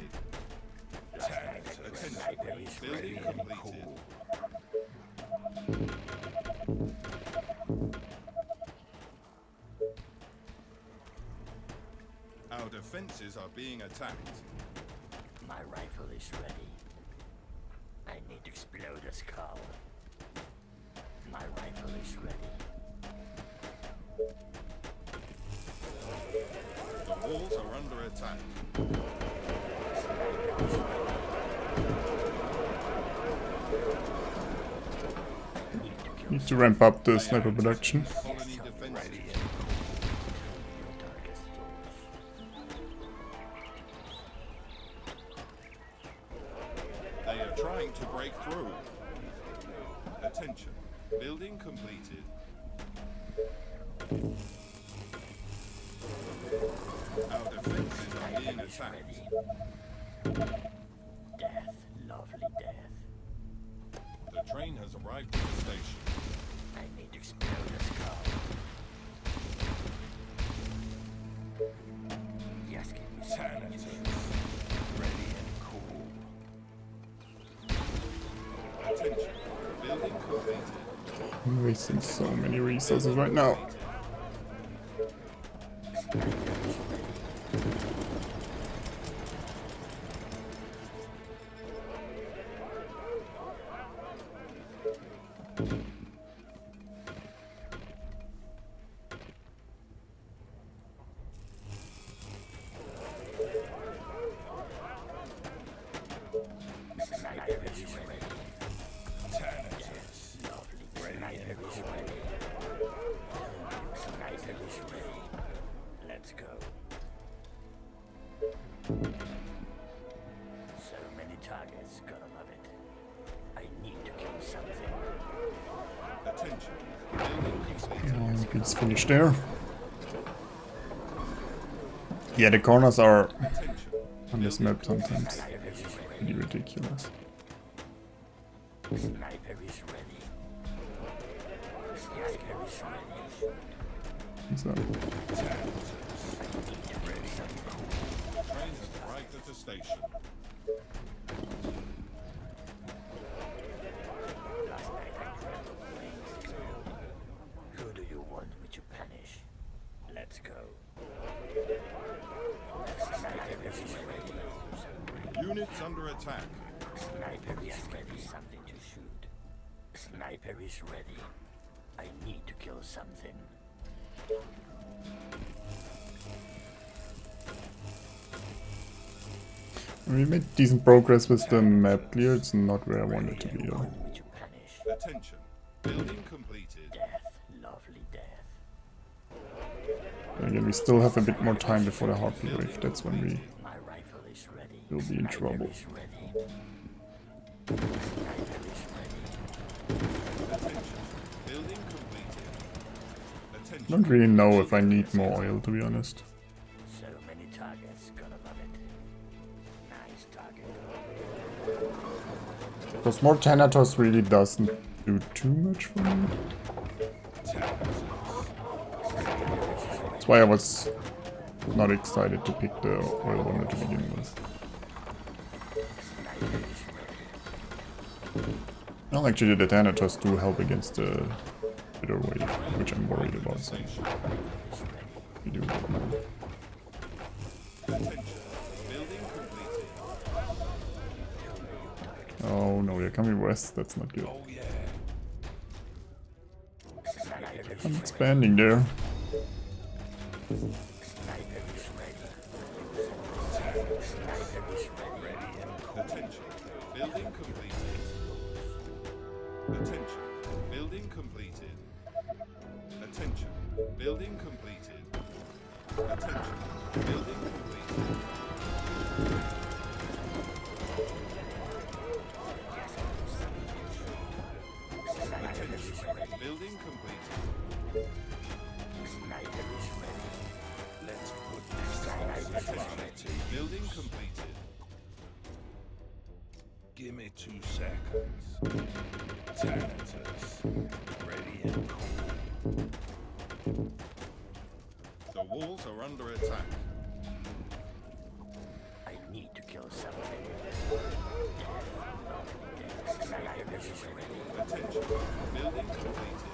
Attention. Building completed. Our defenses are being attacked. My rifle is ready. I need to explode a skull. My rifle is ready. The walls are under attack. Sniper is ready. Need to ramp up the sniper production. Colony defenses. They are trying to break through. Attention. Building completed. Our defenses are being attacked. Death, lovely death. The train has arrived at the station. I need to explode this car. Yes, give me Sanity. Ready and cool. Attention. Building completed. I'm wasting so many resources right now. Sniper is ready. Yes, lovely. Sniper is ready. Sniper is ready. Let's go. So many targets, gotta love it. I need to kill something. Attention. Building completed. It's finished there. Yeah, the corners are Attention. on this map sometimes pretty ridiculous. Sniper is ready. Sniper is ready. So, The train has arrived at the station. Last night I dreamt of planes exploding. Who do you want me to punish? Let's go. Sniper is ready. Units under attack. Sniper is ready. Something to shoot. Sniper is ready. I need to kill something. we made decent progress with the map clear. It's not where I wanted to be though. Want me to punish? Attention. Building completed. Death, lovely death. Then again, we still have a bit more time before the heartbeat wave. That's when we My rifle is ready. will be in trouble. Is ready. Sniper is ready. Attention. Building completed. Attention. Don't really know if I need more oil, to be honest. So many targets, gotta love it. Nice target. Because more Thanatos really doesn't do too much for me. That's why I was not excited to pick the oil one to begin with. Well, actually the Thanatos do help against the bitter wave, which I'm worried about. So we do that now. Attention. Building completed. Oh no, they're coming west. That's not good. Oh yeah. I'm expanding there. Sniper is ready. Sniper is ready. Attention. Building completed. Attention. Building completed. Attention. Building completed. Attention. Building completed. Attention. Building completed. Sniper is ready. Let's put this attention. Building completed. Give me 2 seconds. Thanatos. Ready and cool. The walls are under attack. I need to kill something. Sniper is ready. Attention. Building completed.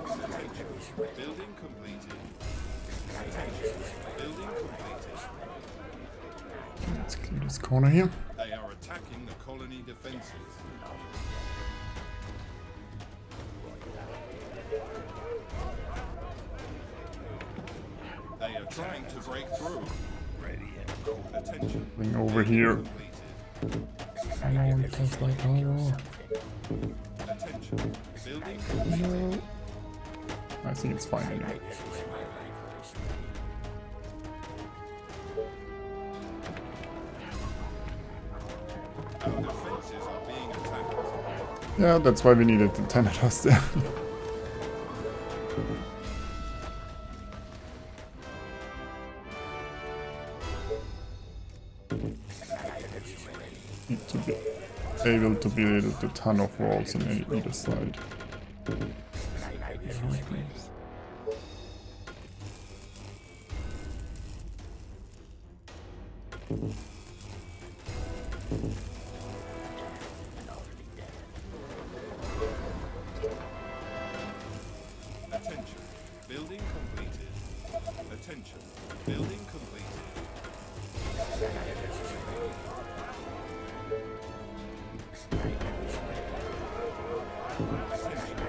Attention. Building completed. Attention. Building completed. Let's clear this corner here. They are attacking the colony defenses. They are trying to break through. Ready and cool. Attention. Thing over here. Completed. Oh, it tastes like oh. Attention. Attention. Building No. I think it's fine anyway. Our defenses are being attacked. Yeah, that's why we needed the Thanatos there. Need to be able to build a ton of walls on either side. Attention. Building completed. Attention. Building completed. Attention. Building completed. Attention.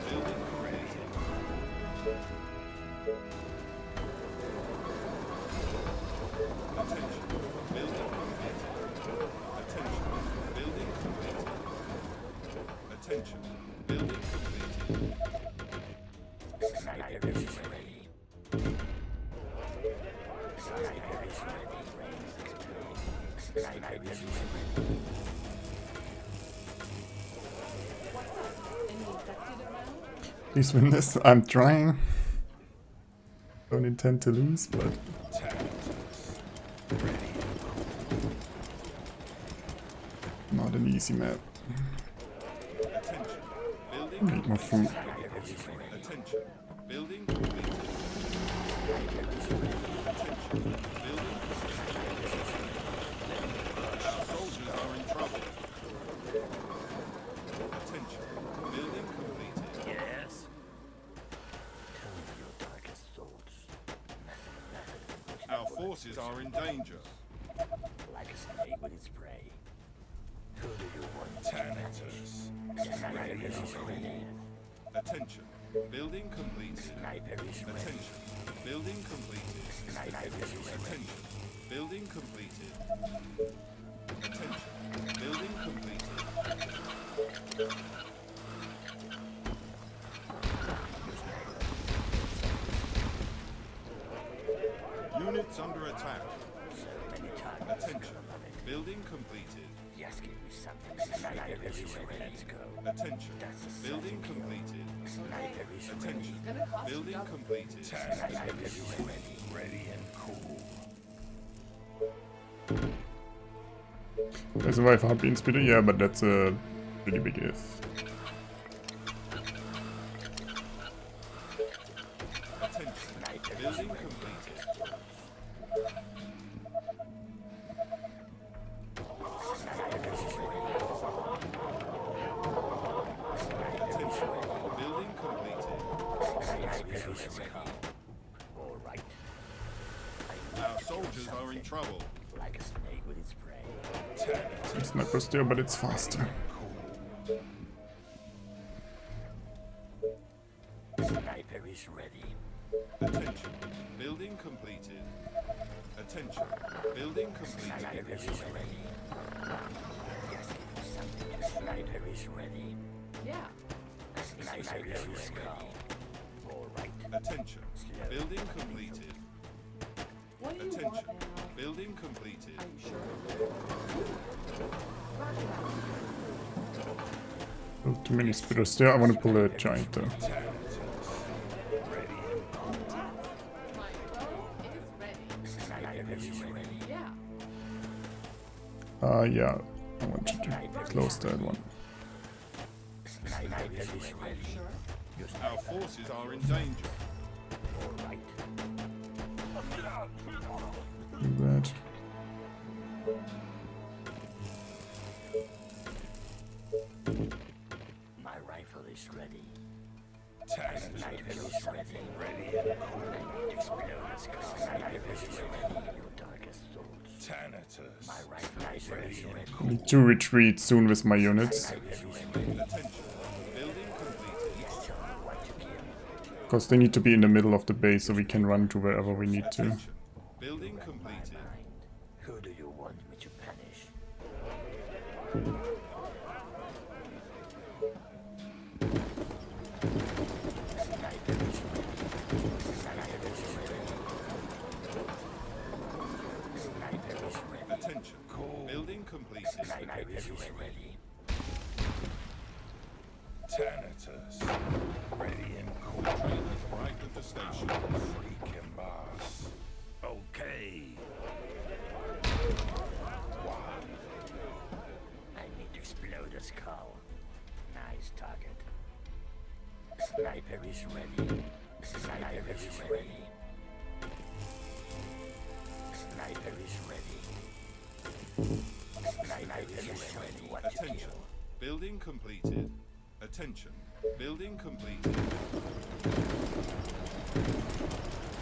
Building completed. Attention. Building completed. Attention. Building completed. Attention. Building completed. Sniper is ready. Sniper is ready. Sniper is ready. What's up? Any infected around? Please win this. I'm trying. Don't intend to lose, but not an easy map. Attention. Building Need more food. Attention. Building completed. Attention. Building completed. Our soldiers are in trouble. Attention. Building completed. Yes. Tell me your darkest thoughts. Our forces are in danger. Like a snake with its prey. Who do you want to Thanatos. Sniper is ready. Attention. Building completed. Sniper is ready. Attention. Building completed. Sniper is ready. Attention. Building completed. Attention. Building completed. Units under attack. So many times. Attention. Building completed. Just give me something. Sniper is ready. Let's go. Attention. Building completed. Sniper is ready. Attention. Gonna cost you Building double. completed. Sniper is ready. Ready and cool. I survive heartbeat speeder, yeah, but that's a pretty big if. Attention. Building completed. Attention. Building completed. Sniper is ready. All right. Our soldiers are in trouble. Like a snake with its prey. It's not still, but it's faster. Sniper is ready. Attention. Building completed. Attention. Building completed. Sniper is ready. Just give me something to Sniper is ready. Yeah. Sniper is ready. All right. Attention. Building completed. What do you Attention. want now? Building completed. Are you sure? Roger that. Oh, too many speeders there. I want to pull a giant though. My bow is ready. Sniper is ready. Yeah. Yeah. I want you to close that one. Sniper is ready. Sure. Our forces are in danger. All right. Do that. My rifle is ready. Thanatos. Sniper is ready. Ready and cool. I need to explode this car. Sniper is ready. Your darkest thoughts. Thanatos. My rifle is ready. I need to retreat soon with my units. Attention. Building completed. Just tell me what to kill. Because they need to be in the middle of the base so we can run to wherever we need to. Attention. Building completed. Who do you want me to punish? Attention. Building completed. Sniper is ready. Tanatus, ready and cool. Train has arrived at the station. Freaking boss. Okay. Wow. I need to explode a skull. Nice target. Sniper is ready. Sniper is ready. Sniper is ready. Sniper is ready. What to Attention. kill? Building completed. Attention. Building completed.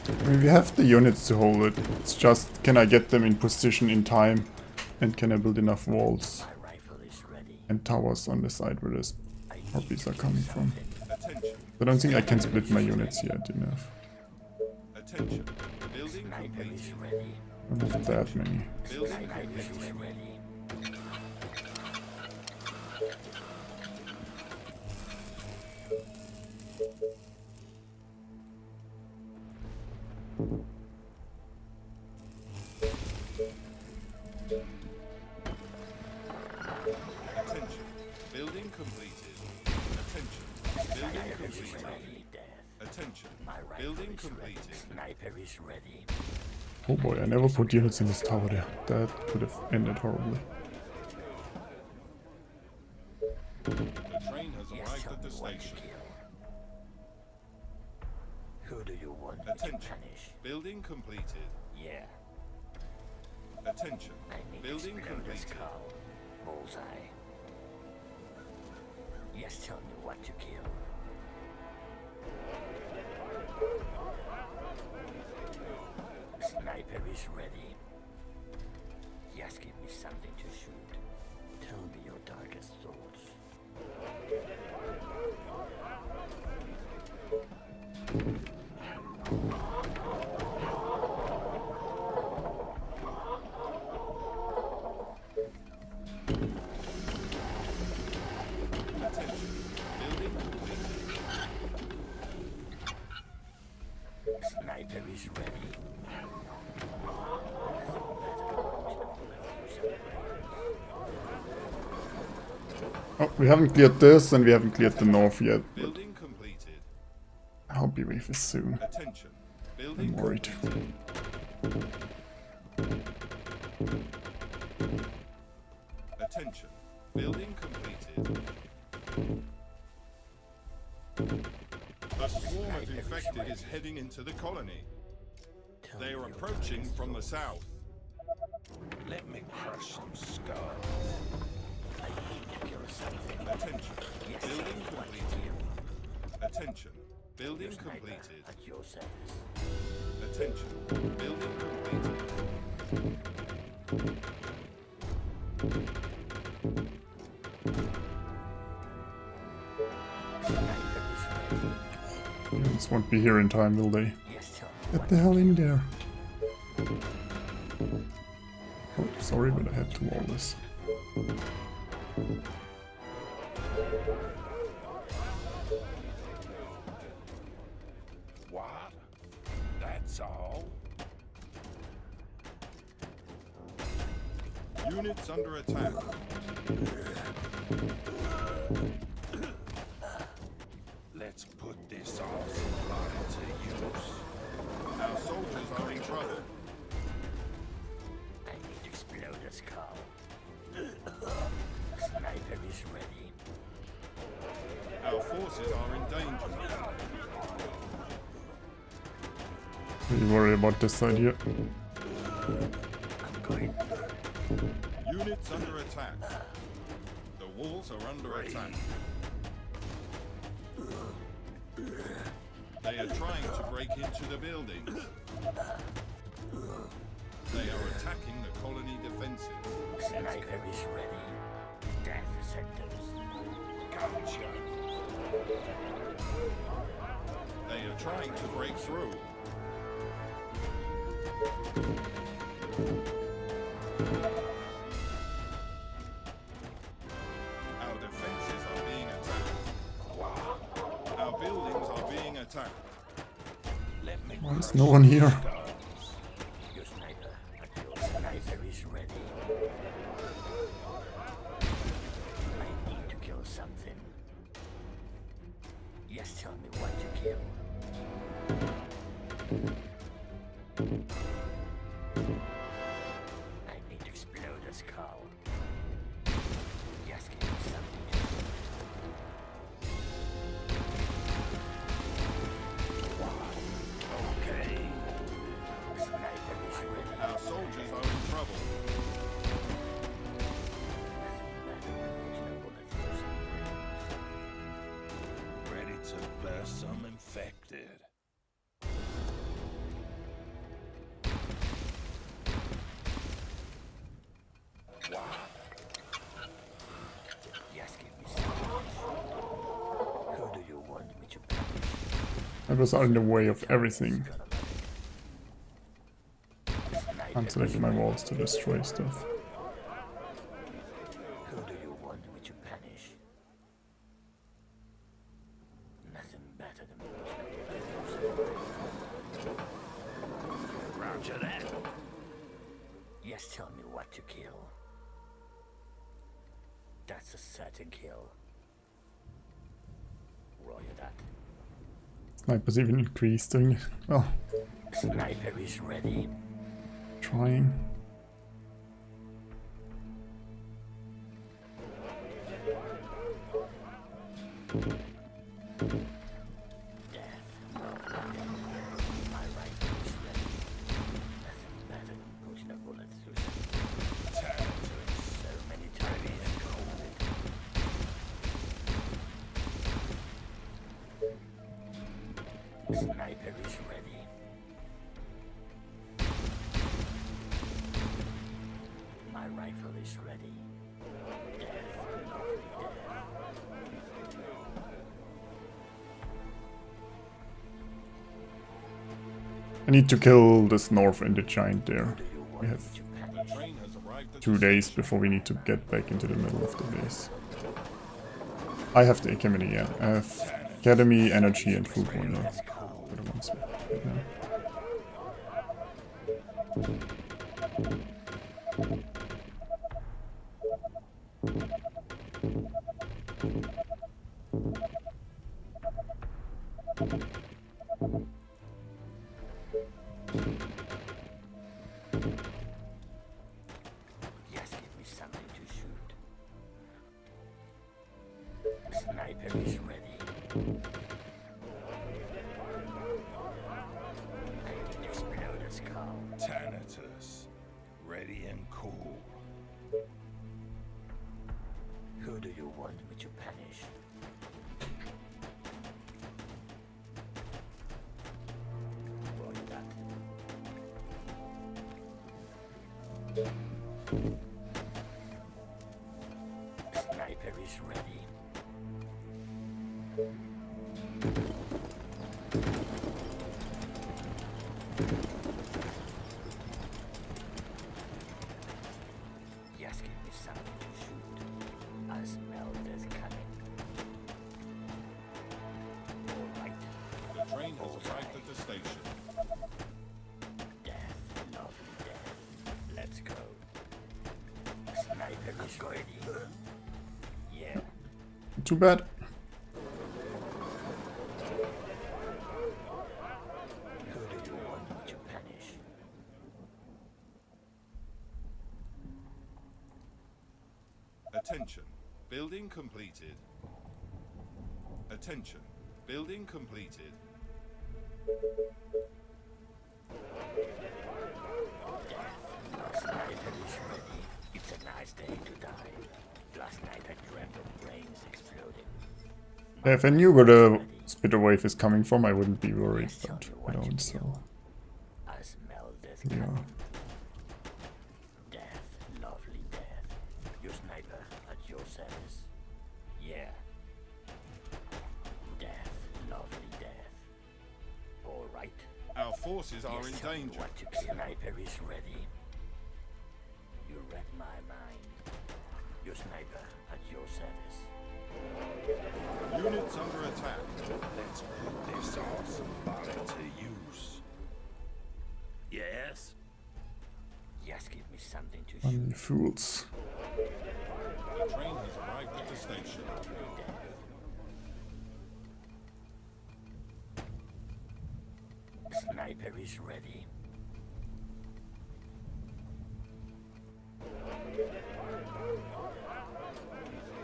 I mean, we have the units to hold it. It's just, can I get them in position in time? And can I build enough walls My rifle is ready. and towers on the side where the hobbies are coming from? Attention. I don't think I can split my units yet enough. Attention. Building Sniper is completed. ready. I don't have that many. Building Sniper is completed. ready. Attention. Building completed. Attention. Building completed. Ready, death. Attention. My rifle Building is ready. completed. Sniper is ready. Oh boy, I never put units in this tower there. That could have ended horribly. The train has Yes, arrived tell at me the what to station. kill. Who do you want me to Attention. punish? Building completed. Yeah, Attention. I need Building to explode a completed. skull. Bullseye. Yes, tell me what to kill. Sniper is ready. Yes, give me something to shoot. Tell me your darkest thoughts. Attention. Building completed. Sniper is ready. Oh, we haven't cleared this and we haven't cleared the north yet. But Building completed. hobby wave is soon. Attention. Building I'm worried. completed. Attention. Building completed. A swarm of infected is heading into the colony. Tell They me are your approaching darkest from the thoughts. south. Let me crush some skulls. I need to kill something. Attention. Yes, Building tell me what to completed. kill. Attention. Building Sniper completed. at your service. Attention. Building completed. Sniper is ready. Units won't be here in time, will they? Yes, tell me Get the hell in there. Oh, sorry, but I had to wall this. What? That's all? Units under attack. Let's put this awesome body to use. Our soldiers are in trouble. I need to explode a skull. Sniper is ready. Our forces are in danger. We worry about this side here. I'm going. Units under attack. The walls are under attack. They are trying to break into the buildings. They are attacking the colony defenses. Sniper is ready. Death sentence. Gotcha. They are trying to break through. Attack. Let me Why is crush no one here? your skulls. Your sniper at your sniper is ready. I need to kill something. Yes, tell me what to kill. I need to explode a skull. Yes, give me something to Okay. Sniper is ready. Our soldiers are in trouble. Ready to burst some infected. Wow. Yes, give me something. Who do you want me to punish? I was out in the way of everything. Sniper I'm selecting my walls to destroy stuff. Who do you want me to punish? Nothing better than Roger that. Yes, tell me what to kill. That's a certain kill. Roger that. Sniper's even increased doing it. Well, Sniper is ready. trying. My rifle is ready. Nothing better than putting a bullet through something. So many times and cold. Sniper is ready. My rifle is ready. Death, lovely death. I need to kill this North Indie giant there. Do you want We have me to The punish? train has arrived at 2 the days station. before we need to get back into the middle of the base. I have the Academy, yeah. I have Academy, Energy, and Food Wonder. They're the ones right now. Yes, give me something to shoot. Sniper is ready. I need to explode a skull. Thanatos. Ready and cool. Who do you want me to punish? Roger that. Sniper is ready. Yes, give me something to shoot. I smell death coming. All right. The train has arrived at the station. Death, lovely death. Let's go. Sniper is ready. Yeah. Too bad. Who do you want me to punish? Attention. Building completed. Attention. Building completed. Sniper is ready. It's a nice day to die. Last night I dreamt of brains exploding. If I knew where the spitter wave is coming from, I wouldn't be worried, Yes, tell but me I what to don't, so kill. I smell death yeah. coming. Death, lovely death. Your sniper at your service. Yeah. Death, lovely death. All right. Our forces are Yes, in tell me danger. what to kill. Sniper is ready. You read my mind. Your sniper at your service. Units under attack. Let's put this awesome body to use. Yes? Just give me something to shoot. Only fools. The train has arrived at the station. Sniper is ready.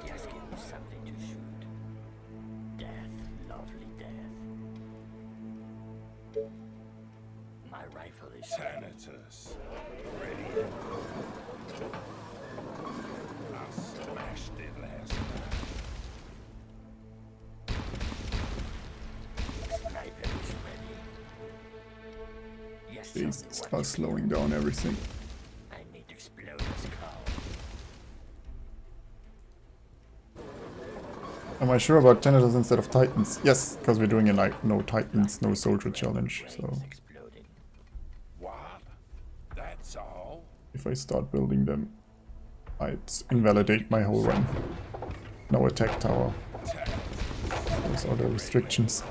Just give me something to shoot. Death, lovely death. My rifle is ready. Thanatos. Ready and cool. I smashed it last night. Sniper is ready. Yes, These tell me what are to slowing down everything. kill. I need to explode the skull. Am I sure about Janitors instead of Titans? Yes, because we're doing a no Titans, no soldier challenge. So Brains exploding. What? That's all? if I start building them, I'd invalidate my whole run. No attack tower. Those are the restrictions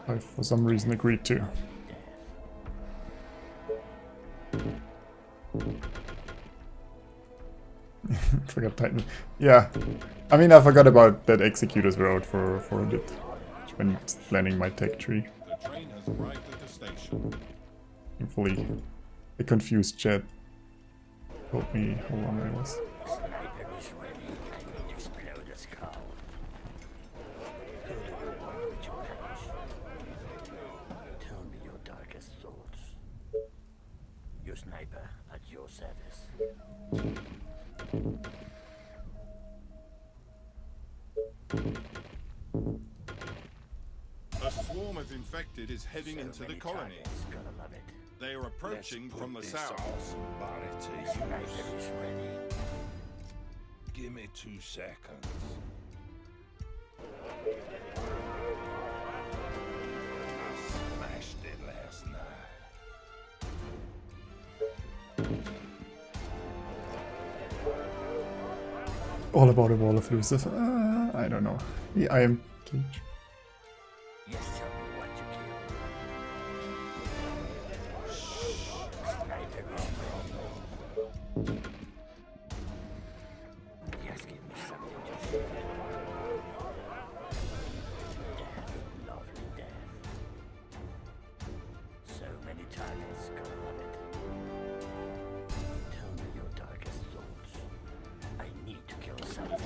I for some reason agreed to. Forgot Titan. Yeah. I mean, I forgot about that executors were out for a bit when planning my tech tree. The train has arrived at the station. Thankfully, a confused chat told me how wrong I was. Sniper is ready. I need to explode the skull. Who do you want me to punish? Tell me your darkest thoughts. Your sniper at your service. A swarm of infected is heading into the colony. Targets, gonna love it. They are approaching Let's from the put this south. awesome body to Sniper use. is ready. Give me 2 seconds. I smashed it last night. All about a wall of Lucifer. I don't know. The I am cage. Yes, tell me what to kill. Sniper is ready. Yes, give me something to shoot. Death, lovely death. So many targets, gonna love it. Tell me your darkest thoughts. I need to kill something.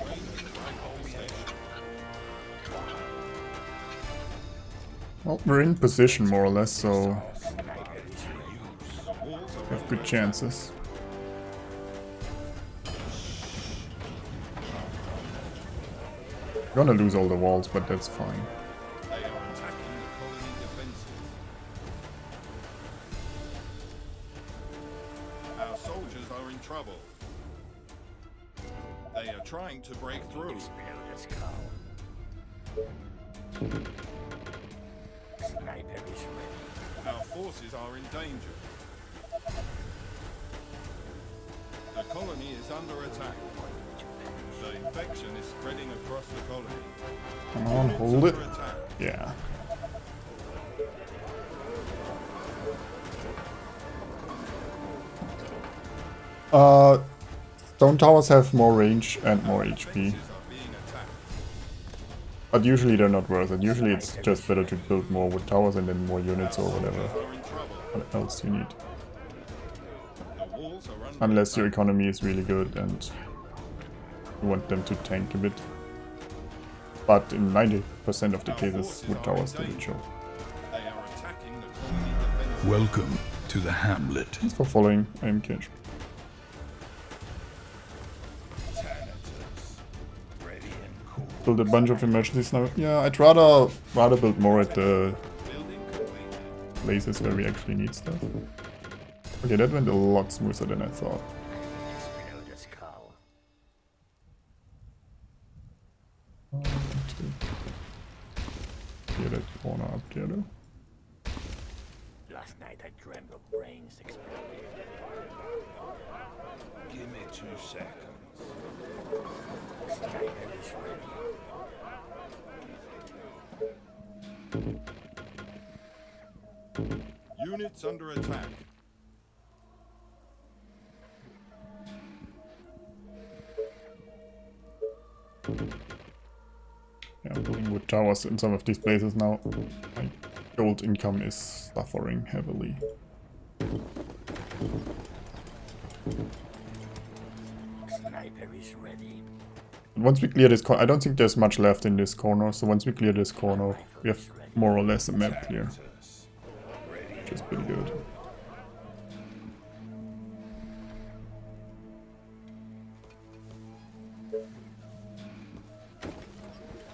Well, we're in position more or less, so Sniper is ready. we have good chances. Gonna lose all the walls, but that's fine. They are attacking the colony defenses. Our soldiers are in trouble. They are trying to break through. Explode the skull. Sniper is ready. Our forces are in danger. The colony is under attack. The infection is spreading across the colony. Come on, Units hold it. under attack. Yeah. Stone towers have more range and more HP, Defenses are being attacked. but usually they're not worth it. Usually it's just better to build more wood towers and then more units or whatever Are in trouble. what else you need. The walls are under Unless your attack. economy is really good and you want them to tank a bit. But in 90% of the cases, wood towers do the job. They are attacking the colony defenses. Welcome to the hamlet. Thanks for following. I am Kench. Thanatos. Ready and cool. Build a bunch of emergencies now. Yeah, I'd rather build more at the Building completed. places where we actually need stuff. Okay, that went a lot smoother than I thought. Explode the skull. Get that corner up there though. Last night I dreamt of brains exploding. Give me 2 seconds. Sniper is ready. Units under attack. Yeah, I'm building wood towers in some of these places now. My gold income is suffering heavily. Sniper is ready. And once we clear this corner, I don't think there's much left in this corner, so once we clear this corner, we have more or less a map clear. Which is pretty good.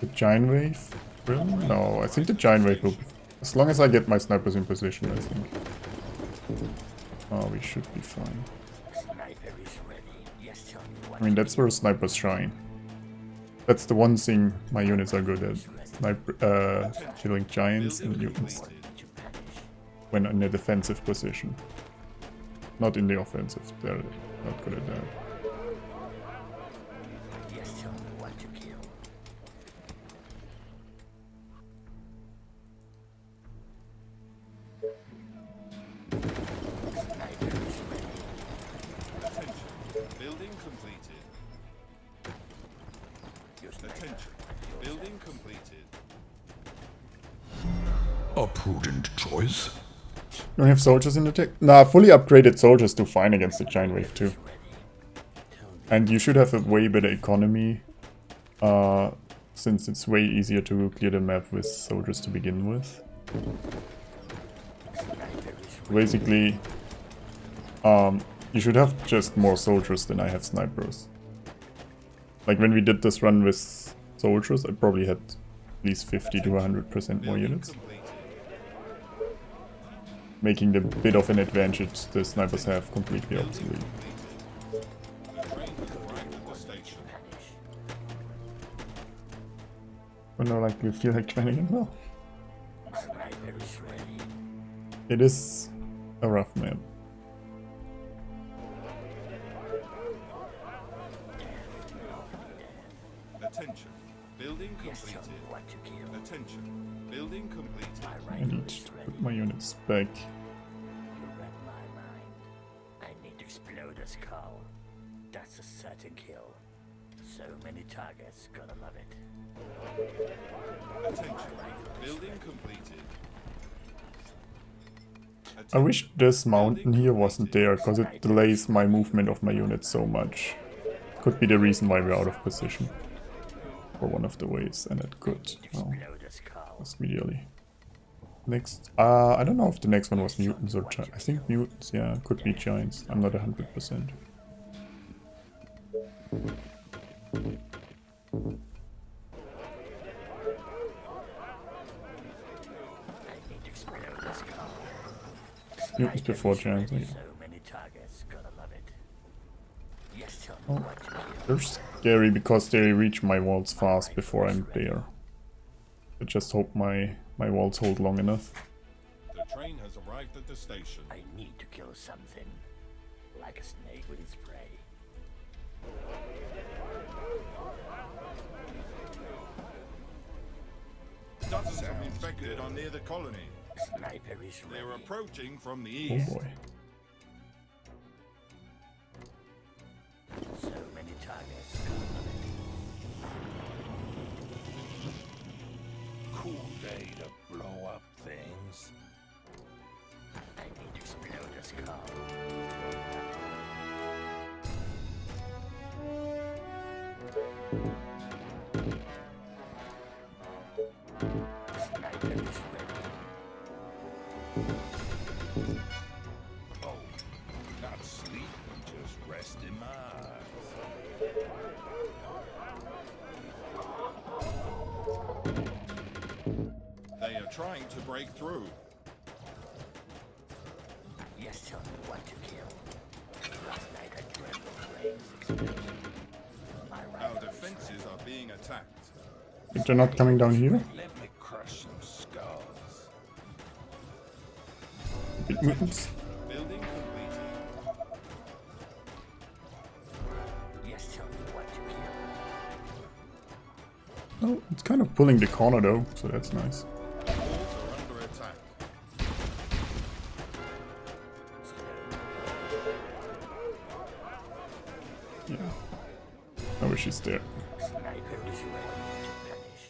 The giant wave? Really? No, I think the giant wave will be... As long as I get my snipers in position, I think. Oh, we should be fine. Sniper is ready. Yes, tell me what I mean, that's where snipers shine. That's the one thing my units are good at. Sniper, killing giants and mutants. When in a defensive position. Not in the offensive, they're not good at that. Yes, tell me what to kill. Sniper is ready. Attention. Building completed. Attention. Building completed. A prudent choice. You don't have soldiers in the tech? Nah, fully upgraded soldiers do fine against the giant wave too. And you should have a way better economy, since it's way easier to clear the map with soldiers to begin with. Basically, you should have just more soldiers than I have snipers. Like when we did this run with soldiers, I probably had at least 50 to 100% more units. Making the bit of an advantage the snipers have completely obsolete. The train has arrived at the station. But no, like, you feel like trying again? No. Sniper is ready. It is a rough map. Attention. Building Yes, tell me completed. what to kill. Attention. Building completed. I need to put my units back. You read my mind. I need to explode a skull. That's a certain kill. So many targets, gonna love it. Attention. Building completed. I wish this mountain here wasn't there, because it delays my movement of my units so much. Could be the reason why we're out of position. For one of the ways, and it could. Well, Explode a skull. that's medially. Next, I don't know if the next one was mutants or giants. I think mutants, yeah, could be giants. I'm not 100%. I need to explode a skull. Mutants before giants, yeah. So many targets, gonna love it. Yes, tell me Oh, what to kill. they're scary because they reach my walls fast before I'm there. I just hope my walls hold long enough. The train has arrived at the station. I need to kill something. Like a snake with its prey. Dozens of infected are near the colony. Sniper is ready. They're approaching from the Oh east. boy. So many targets. Cool day to blow up things. I need to explode a skull. Sniper is ready. Oh, not sleeping, just resting my eyes. They are trying to break through. Yes, tell me what to kill. Last night I dreamt of flames exploding. My Our rifle is defenses are being attacked. If they're not coming down here, Let me crush some skulls. big mutants. Building completed. Yes, tell me what to kill. Oh, it's kind of pulling the corner though, so that's nice. Walls are under attack. Yeah. I wish he's there. Sniper is ready to punish.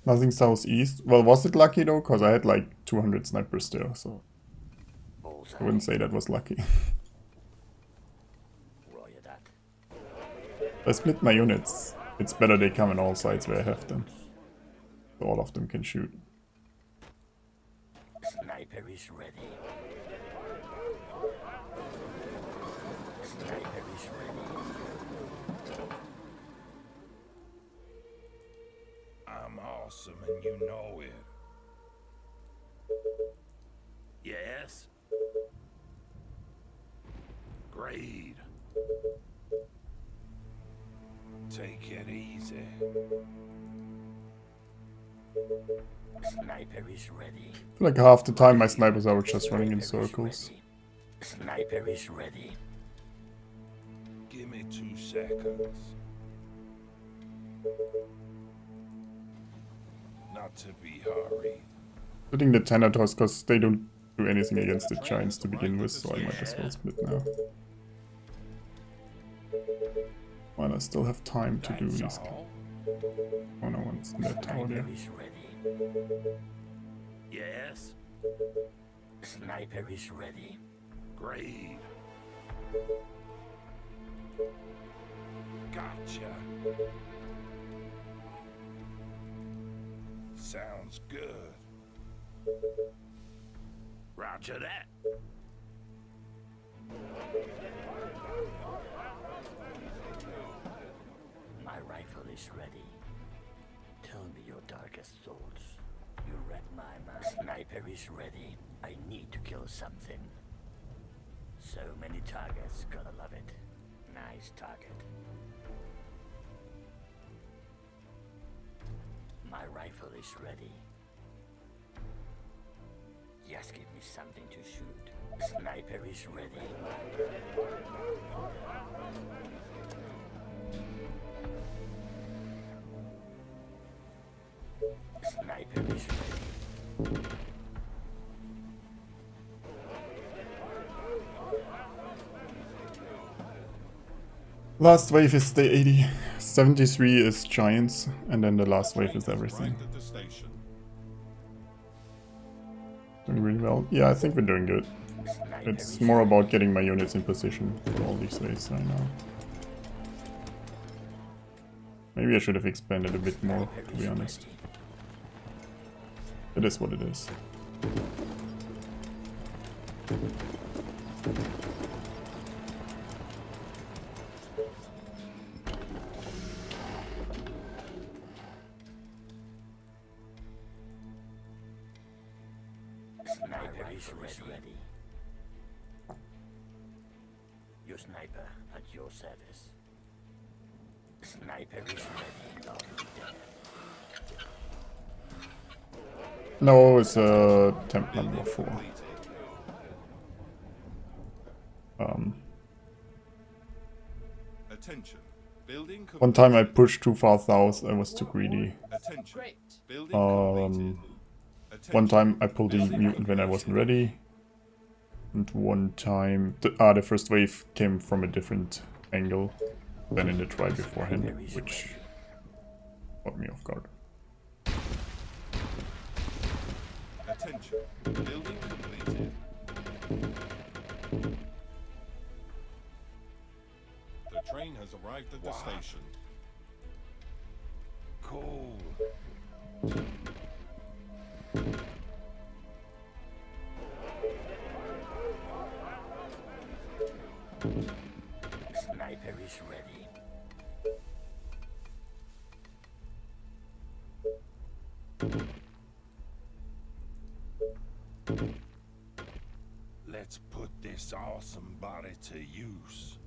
Nothing southeast. Well, was it lucky though? Because I had like 200 snipers there, so Bullseye. I wouldn't say that was lucky. Roger that. I split my units. It's better they come in all sides where I have them. So all of them can shoot. Sniper is ready. Sniper is ready. I'm awesome and you know it. Yes? Great. Take it easy. Sniper is ready. I feel like half the time my snipers are just running in Sniper is circles. ready. Sniper is ready. Give me 2 seconds. Not to be hurried. Splitting the Thanatos because they don't do anything against the giants to begin with, so I might as well split now. While I still have time to do That's these. all? Oh no one's in that tower Sniper there. is ready. Yes? Sniper is ready. Great. Gotcha. Sounds good. Roger that. My rifle is ready. Tell me your darkest thoughts. You read my mind. Sniper is ready. I need to kill something. So many targets, gotta love it. Nice target. My rifle is ready. Just give me something to shoot. Sniper is ready. Sniper is ready. Last wave is the 80. 73 is giants, and then the last wave is everything. Arrived at the station. Doing really well. Yeah, I think we're doing good. Sniper It's is more about getting my units in position for all these waves right now. Maybe I should have expanded a bit more, to be honest. It is what it is. Sniper is ready. Your sniper at your service. Sniper is ready. Lord. No, it's temp number 4. Attention. Building One time I pushed too far south, I was too greedy. Attention. Great. Building completed. One Attention. time I pulled the mutant when I wasn't ready. And one time... The first wave came from a different angle than in the try beforehand, which caught me off guard. Attention. Building completed. The train has arrived at the station. Cool. Sniper is ready. Let's put this awesome body to use.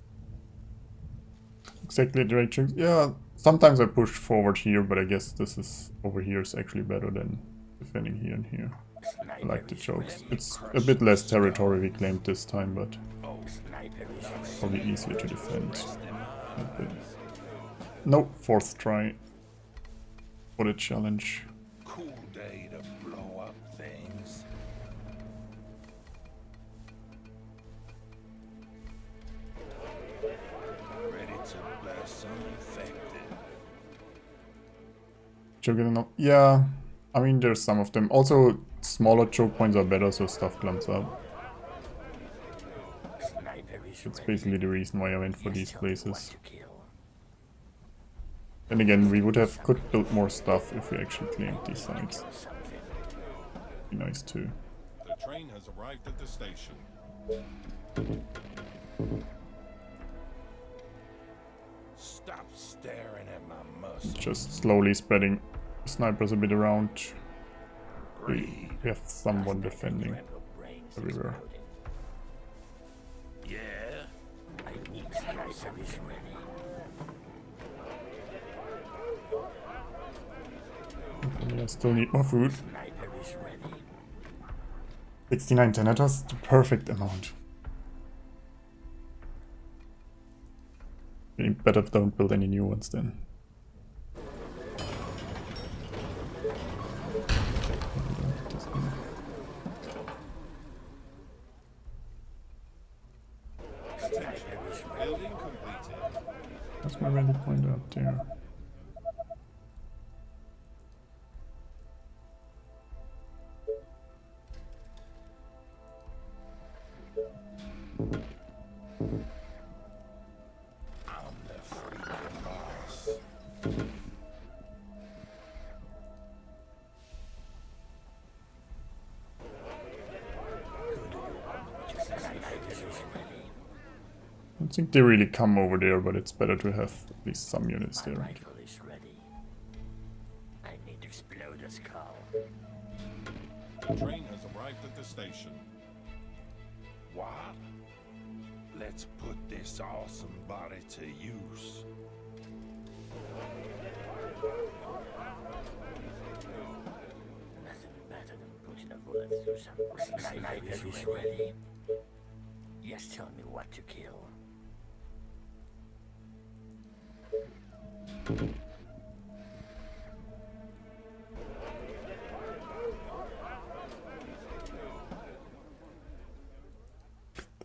Exactly direction. Yeah, sometimes I push forward here, but I guess this is over here is actually better than defending here and here. I like the jokes. It's a bit less territory reclaimed this time, but Sniper is ready. probably easier to defend. No, fourth try. What a challenge. Cool day to blow up things. Ready to bless some infected. Choke, yeah, I mean there's some of them. Also, smaller choke points are better, so stuff clumps up. That's basically the reason why I went for these places. Then again, we could build more stuff if we actually claimed these sites. Be nice too. The train has arrived at the station. Stop staring at my muscles. Just slowly spreading snipers a bit around. We have someone defending everywhere. Yeah. I need snipers ready. Yeah, still need more food. Sniper is ready. 69 Tenetos, the perfect amount. You better don't build any new ones then. Building completed. That's my rally point up there. I'm the freaking boss. I don't think they really come over there, but it's better to have at least some units there. Rifle is ready. I need to explode a skull. The train has arrived at the station. What? Let's put this awesome body to use. Nothing better than putting a bullet through some sniper is ready. Just tell me what to kill.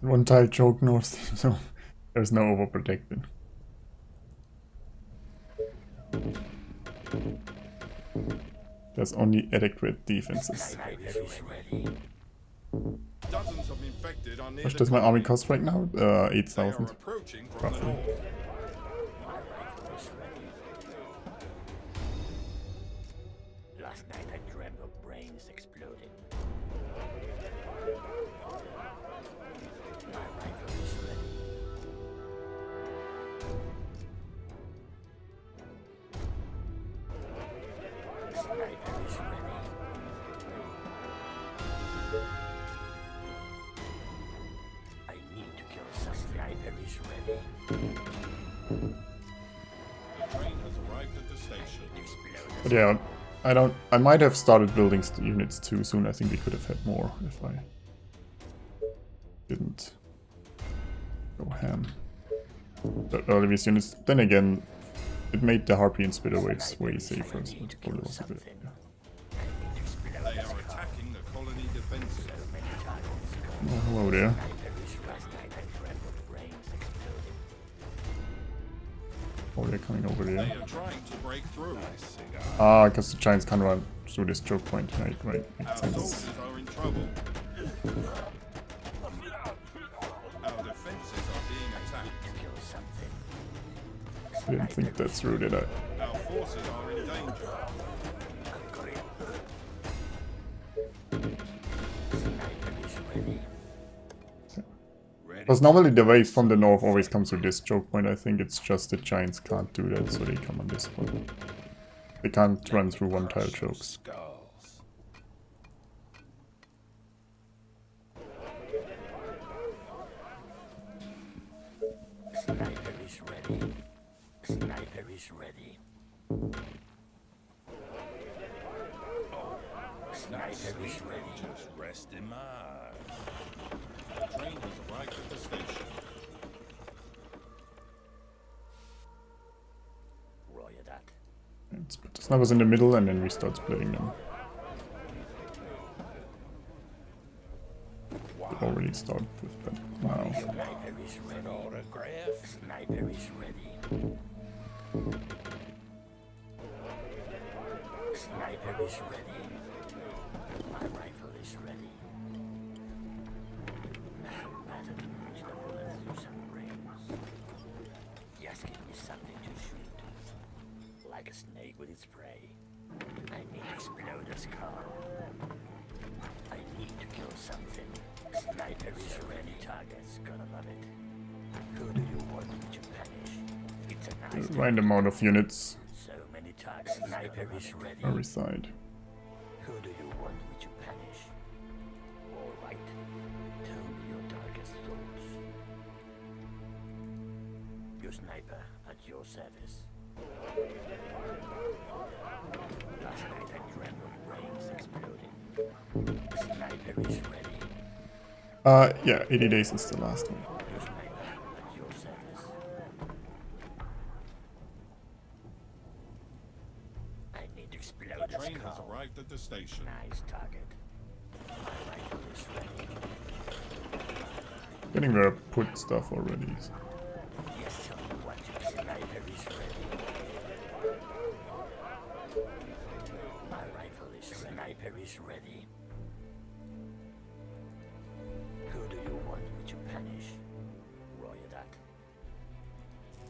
One tile choke north, so there's no overprotecting. There's only adequate defenses. Sniper is ready. Dozens of infected are near How much the does my army colony. cost right now? They are 8,000. approaching from the Roughly. north. My rifle is ready. Last night I dreamt of brains exploding. My rifle is ready. Sniper is ready. I need to kill some. Sniper is ready. The train has arrived at the station. Explode. But yeah, I might have started building units too soon. I think we could have had more if I didn't go ham. But early these units, then again, it made the Harpy and Spitter waves way safer, so it probably was a bit, yeah. They are attacking the colony defenses. Oh, hello there. Oh, they're coming over They there. are trying to break through. Ah, because the Giants can't run through this choke point. Right, Our makes sense. soldiers are in trouble. Our defenses are being attacked. I didn't think that through, did I? Our forces are in danger. Because normally the wave from the north always comes to this choke point. I think it's just the Giants can't do that, so they come on this one. They can't run through one tile chokes. Skulls. Sniper is ready. Sniper is ready. Sniper is ready. Just rest in my eyes. The train has arrived at the station. Let's put the snipers in the middle and then we start splitting them. We already started with that now. Sniper is ready. Autograph. Sniper is ready. Sniper is ready. My rifle is ready. Nothing better than putting a bullet through some brains. Just give me something to shoot. Like a snake with its prey. I need to explode a skull. I need to kill something. Sniper is ready. Target's gonna love it. Who do you want me to punish? It's a nice Right amount of units so many targets. Sniper is ready. every side. Who do you want me to punish? All right. Tell me your darkest thoughts. Your sniper at your service. Last night I trembled, brains exploding. Sniper is ready. Yeah, 80 days is the last one. Your sniper at your service. I need to explode The a train has skull. arrived at the station. Nice target. My rifle is ready. Getting where I put stuff already. Yes, tell me what to do. Sniper is ready. My rifle is ready. Sniper is ready. Who do you want me to punish? Roger that.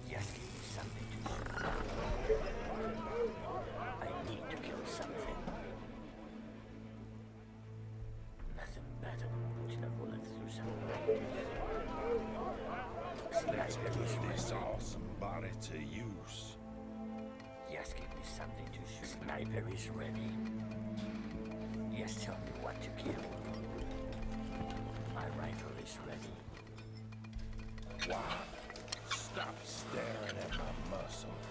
Yes, give me something to shoot. I need to kill something. Nothing better than putting a bullet through some brains. Let's Sniper put is this ready. awesome body to use. Yes, give me something to shoot. Sniper is ready. Yes, tell me what to kill. My rifle is ready. Wow. Stop staring at my muscles.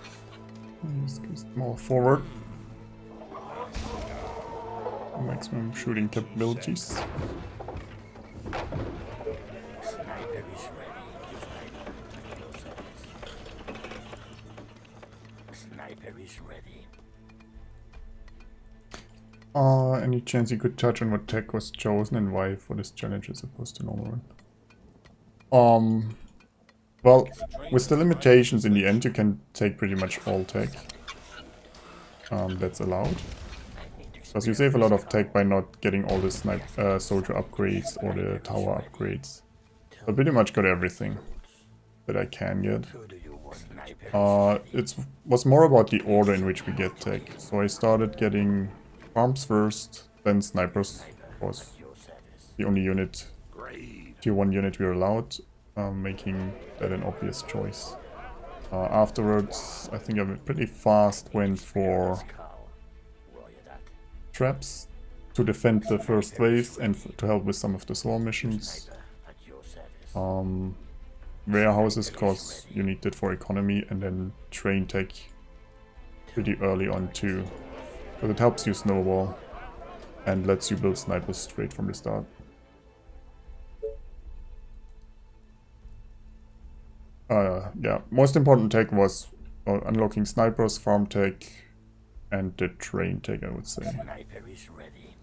Just goes more forward. Maximum shooting capabilities. Sniper is ready. Your sniper at your service. Sniper is ready. Any chance you could touch on what tech was chosen and why for this challenge as opposed to normal run? Well, with the limitations in the end, you can take pretty much all tech. That's allowed. Because you save a lot of tech by not getting all the soldier upgrades or the tower upgrades. I pretty much got everything that I can get. Who do you want? Sniper It was more about the order in which we get tech. So I started getting farms first, then snipers. Was at your service. the only unit, Grade. tier 1 unit we were allowed, making that an obvious choice. Afterwards, I think I pretty fast went for Skull. Roger that. traps to defend the first waves and to help with some of the swarm missions. Sniper at your service. Warehouses, cause you need it for economy, and then train tech pretty early on too. Because it helps you snowball and lets you build snipers straight from the start. Yeah, most important tech was unlocking snipers, farm tech, and the train tech, I would say. Sniper is ready.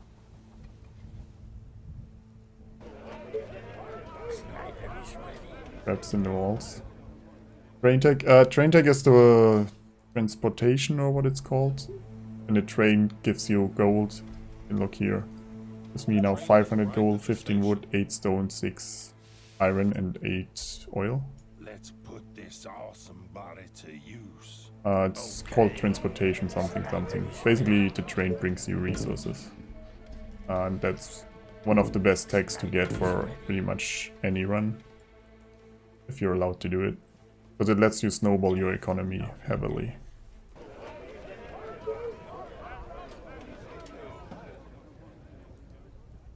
Sniper is ready. Traps in the walls. Train tech is the transportation, or what it's called. And the train gives you gold. And look here. Gives me now 500 gold, 15 wood, 8 stone, 6 iron, and 8 oil. Let's put this awesome body to use. It's called transportation something. Basically, the train brings you resources. And that's one of the best techs to get for pretty much any run. If you're allowed to do it. Because it lets you snowball your economy heavily.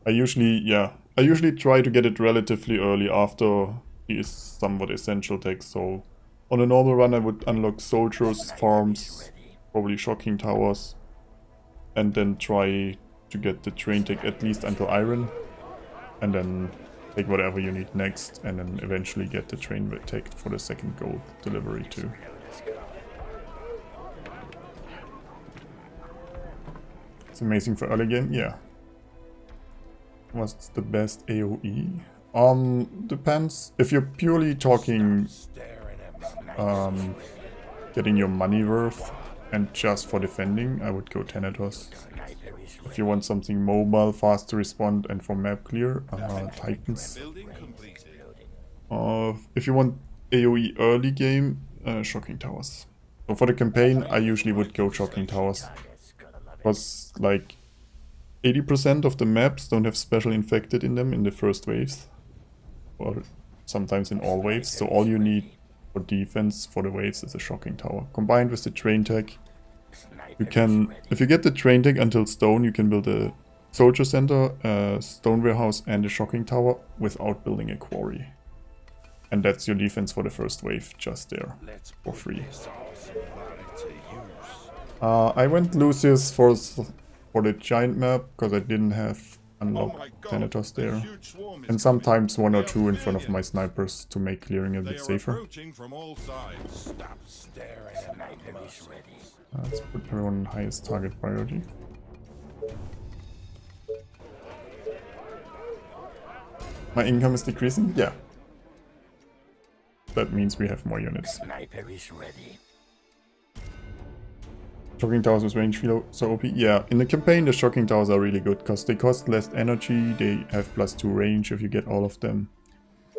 I usually try to get it relatively early after the somewhat essential tech, so on a normal run I would unlock soldiers, farms, probably shocking towers, and then try to get the train tech at least until iron, and then take whatever you need next, and then eventually get the train tech for the second gold delivery too. It's amazing for early game, yeah. What's the best AoE? Depends. If you're purely talking Staring at my getting your money worth and just for defending, I would go Thanatos. If you want something mobile, fast to respond, and for map clear, Titans. Building completed. If you want AoE early game, Shocking Towers. So for the campaign, I usually would go Shocking Towers. Because like 80% of the maps don't have special infected in them in the first waves. Or sometimes in all waves. So all you need for defense for the waves is a Shocking Tower. Combined with the train tech, you can, if you get the train tech until stone, you can build a soldier center, a stone warehouse and a Shocking Tower without building a quarry. And that's your defense for the first wave, just there, for free. I went Lucius for the giant map, because I didn't have unlocked Thanatos there. And sometimes one or two in front of my snipers to make clearing a bit safer. From all sides. Stop staring at my Let's put her on highest target priority. My income is decreasing? Yeah. That means we have more units. Sniper is ready. Shocking Towers with range feel so OP? Yeah, in the campaign the Shocking Towers are really good because they cost less energy, they have +2 range if you get all of them.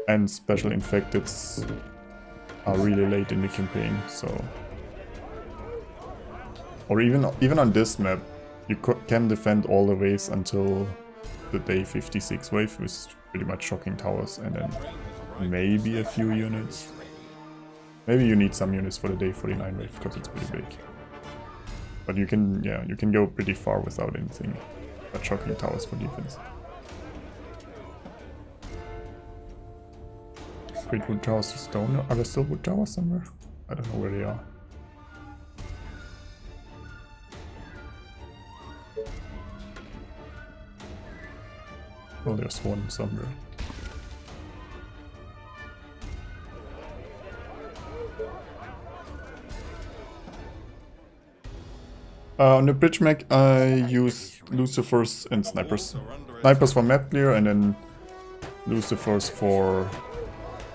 And special infecteds are really late in the campaign, so... Or even on this map, you can defend all the waves until the day 56 wave with pretty much Shocking Towers and then maybe a few units. Maybe you need some units for the day 49 wave because it's pretty big. But you can, yeah, you can go pretty far without anything but Shocking Towers for defense. Great wood towers to stone. Are there still wood towers somewhere? I don't know where they are. Oh, there's one somewhere. On the bridge mech, I use Lucifers and Snipers. Snipers for map clear and then Lucifers for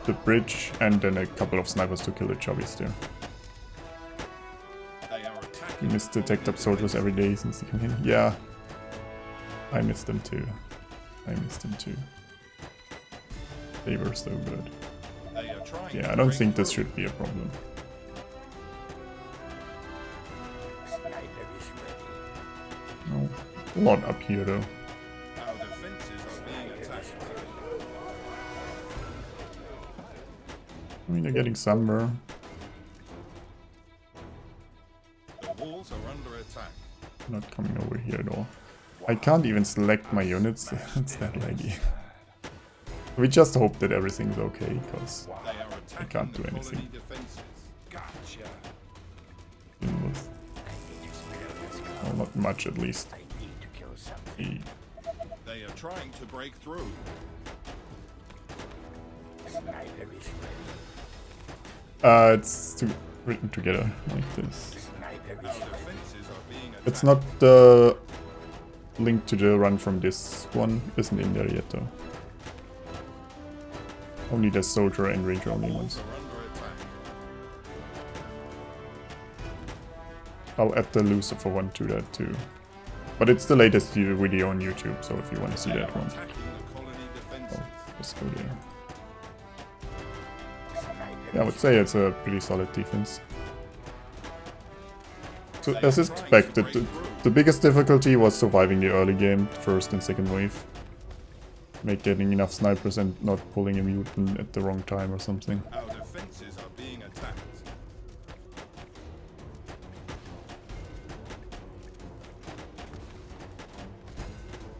the bridge and then a couple of snipers to kill the chubbies there. You missed the tech up soldiers every day since they came in. Yeah, I missed them too. They were so good. Yeah, I don't think this should be a problem. No, a lot up here though. Our defenses are being attacked. I mean, they're getting somewhere. The walls are under attack. Not coming over here at all. I can't even select my units. It's that laggy. We just hope that everything's okay, because I can't do anything. Gotcha. Well, not much at least. They are trying to break through. It's written together like this. Our defenses are being attacked. It's not the link to the run from this one, isn't in there yet though. Only the soldier and ranger only ones. Are under attack. I'll add the Lucifer one to that too. But it's the latest video on YouTube, so if you want to see that one, Attacking the colony defenses. just go there. Yeah, I would say it's a pretty solid defense. So as expected, the biggest difficulty was surviving the early game, first and second wave. Like getting enough snipers and not pulling a mutant at the wrong time or something. Our defenses are being attacked.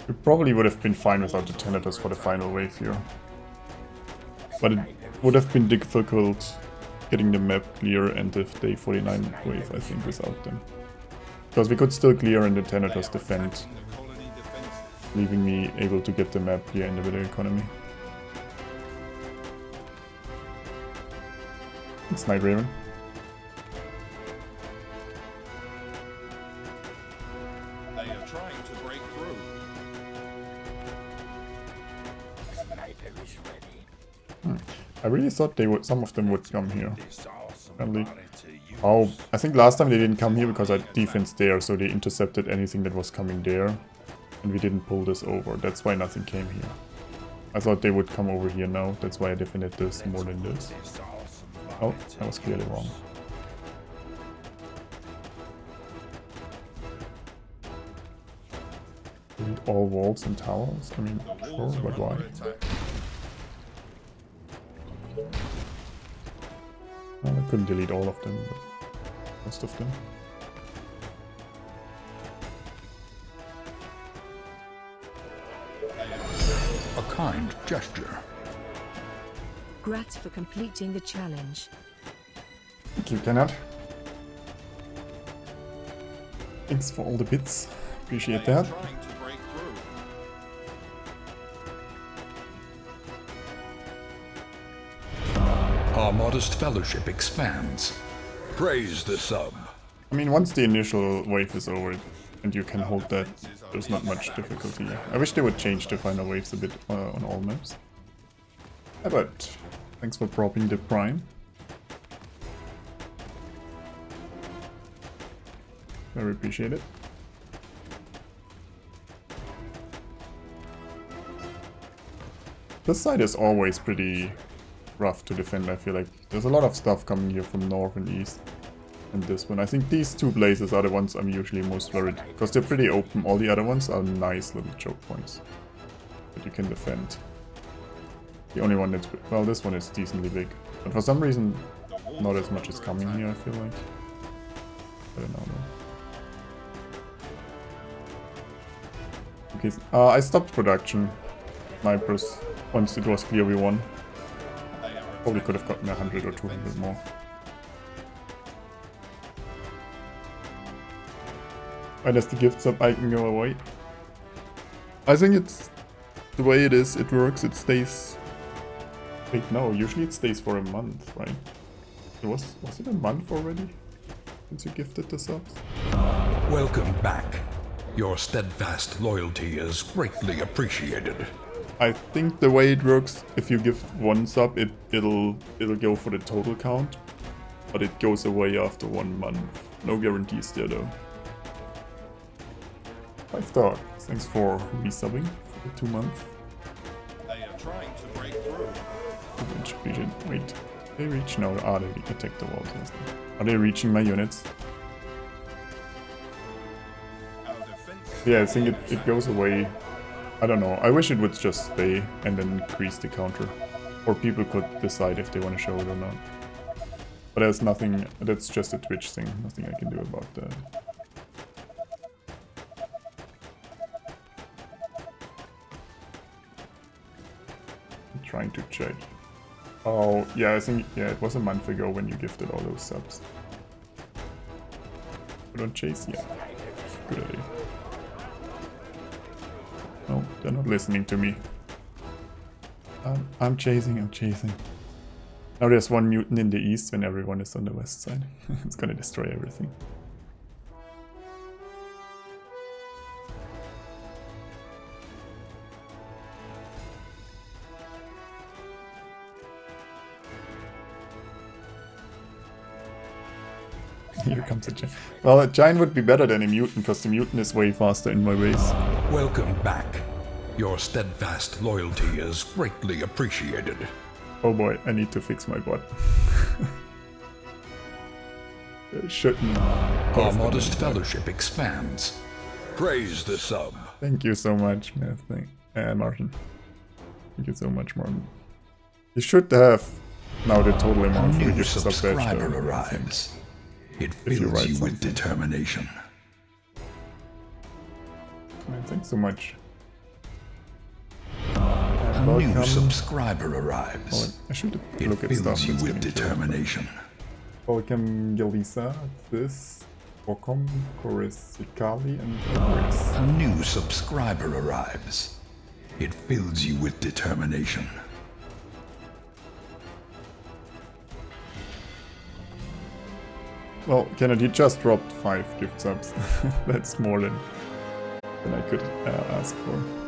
We probably would have been fine without the Thanatos for the final wave here. But it would have been difficult getting the map clear and the day 49 wave, I think, without them. Because we could still clear and the Thanatos defend, Attacking the colony defenses. leaving me able to get the map clear in the video economy. It's Night Raven. They are trying I really thought they would. Some of them would come here. This awesome Apparently. body to use. Oh, I think last time they didn't come here because I defense there, so they intercepted anything that was coming there. And we didn't pull this over. That's why nothing came here. I thought they would come over here now. That's why I defended this more than this. This awesome body Oh, to I was clearly use. wrong. Delete all walls and towers? I mean, The sure, walls are but why? under attack. Well, I couldn't delete all of them, but most of them. A kind gesture. Grats for completing the challenge. Thank you, Kenneth. Thanks for all the bits. Appreciate They are that. trying to break through. Our modest fellowship expands. Praise the sub. I mean, once the initial wave is over and you can hold that, there's not much difficulty. I wish they would change the final waves a bit on all maps. Yeah, but thanks for propping the Prime. Very appreciate it. This side is always pretty rough to defend, I feel like. There's a lot of stuff coming here from north and east. And this one. I think these two places are the ones I'm usually most worried. Because they're pretty open. All the other ones are nice little choke points that you can defend. The only one that's... well, this one is decently big. But for some reason, not as much is coming here, I feel like. I don't know though. Okay, I stopped production. Snipers. Once it was clear we won. Probably could have gotten 100 or 200 more. Why does the gift sub icon go away? I think it's the way it is, it works, it stays... Wait, no, usually it stays for a month, right? Was it a month already? Since you gifted the subs? Welcome back. Your steadfast loyalty is greatly appreciated. I think the way it works, if you give one sub, it'll go for the total count. But it goes away after 1 month. No guarantees there though. 5 stars. Thanks for resubbing for the 2 months. They are trying to break through. Much appreciated. Wait, they reach now? Ah, they attack the walls. Are they reaching my units? Our defense. Yeah, I think it goes away. I don't know. I wish it would just stay and then increase the counter. Or people could decide if they want to show it or not. But there's nothing. That's just a Twitch thing. Nothing I can do about that. I'm trying to check. Oh, yeah, I think, yeah, it was a month ago when you gifted all those subs. Put on chase? Yeah. Good idea. No, they're not listening to me. I'm chasing. Now there's one mutant in the east when everyone is on the west side. It's gonna destroy everything. Here comes a giant. Well, a giant would be better than a mutant, because the mutant is way faster in my base. Welcome back. Your steadfast loyalty is greatly appreciated. Oh boy, I need to fix my bot. I shouldn't. Our modest fellowship expands. Praise the sub. Thank you so much, Martin. Thank you so much, Martin. You should have now the total A amount for new your sub subscriber badge, though, I think. arrives. It If you fills write you with something. determination. Man, thanks so much. A Welcome. new subscriber Oh, arrives. I should It look at stuff. fills you that's with getting killed. determination. Welcome, Gelisa, this, welcome, Korisikali, and Chris. A new subscriber arrives. It fills you with determination. Well, Kennedy just dropped 5 gift subs. That's more than I could ask for.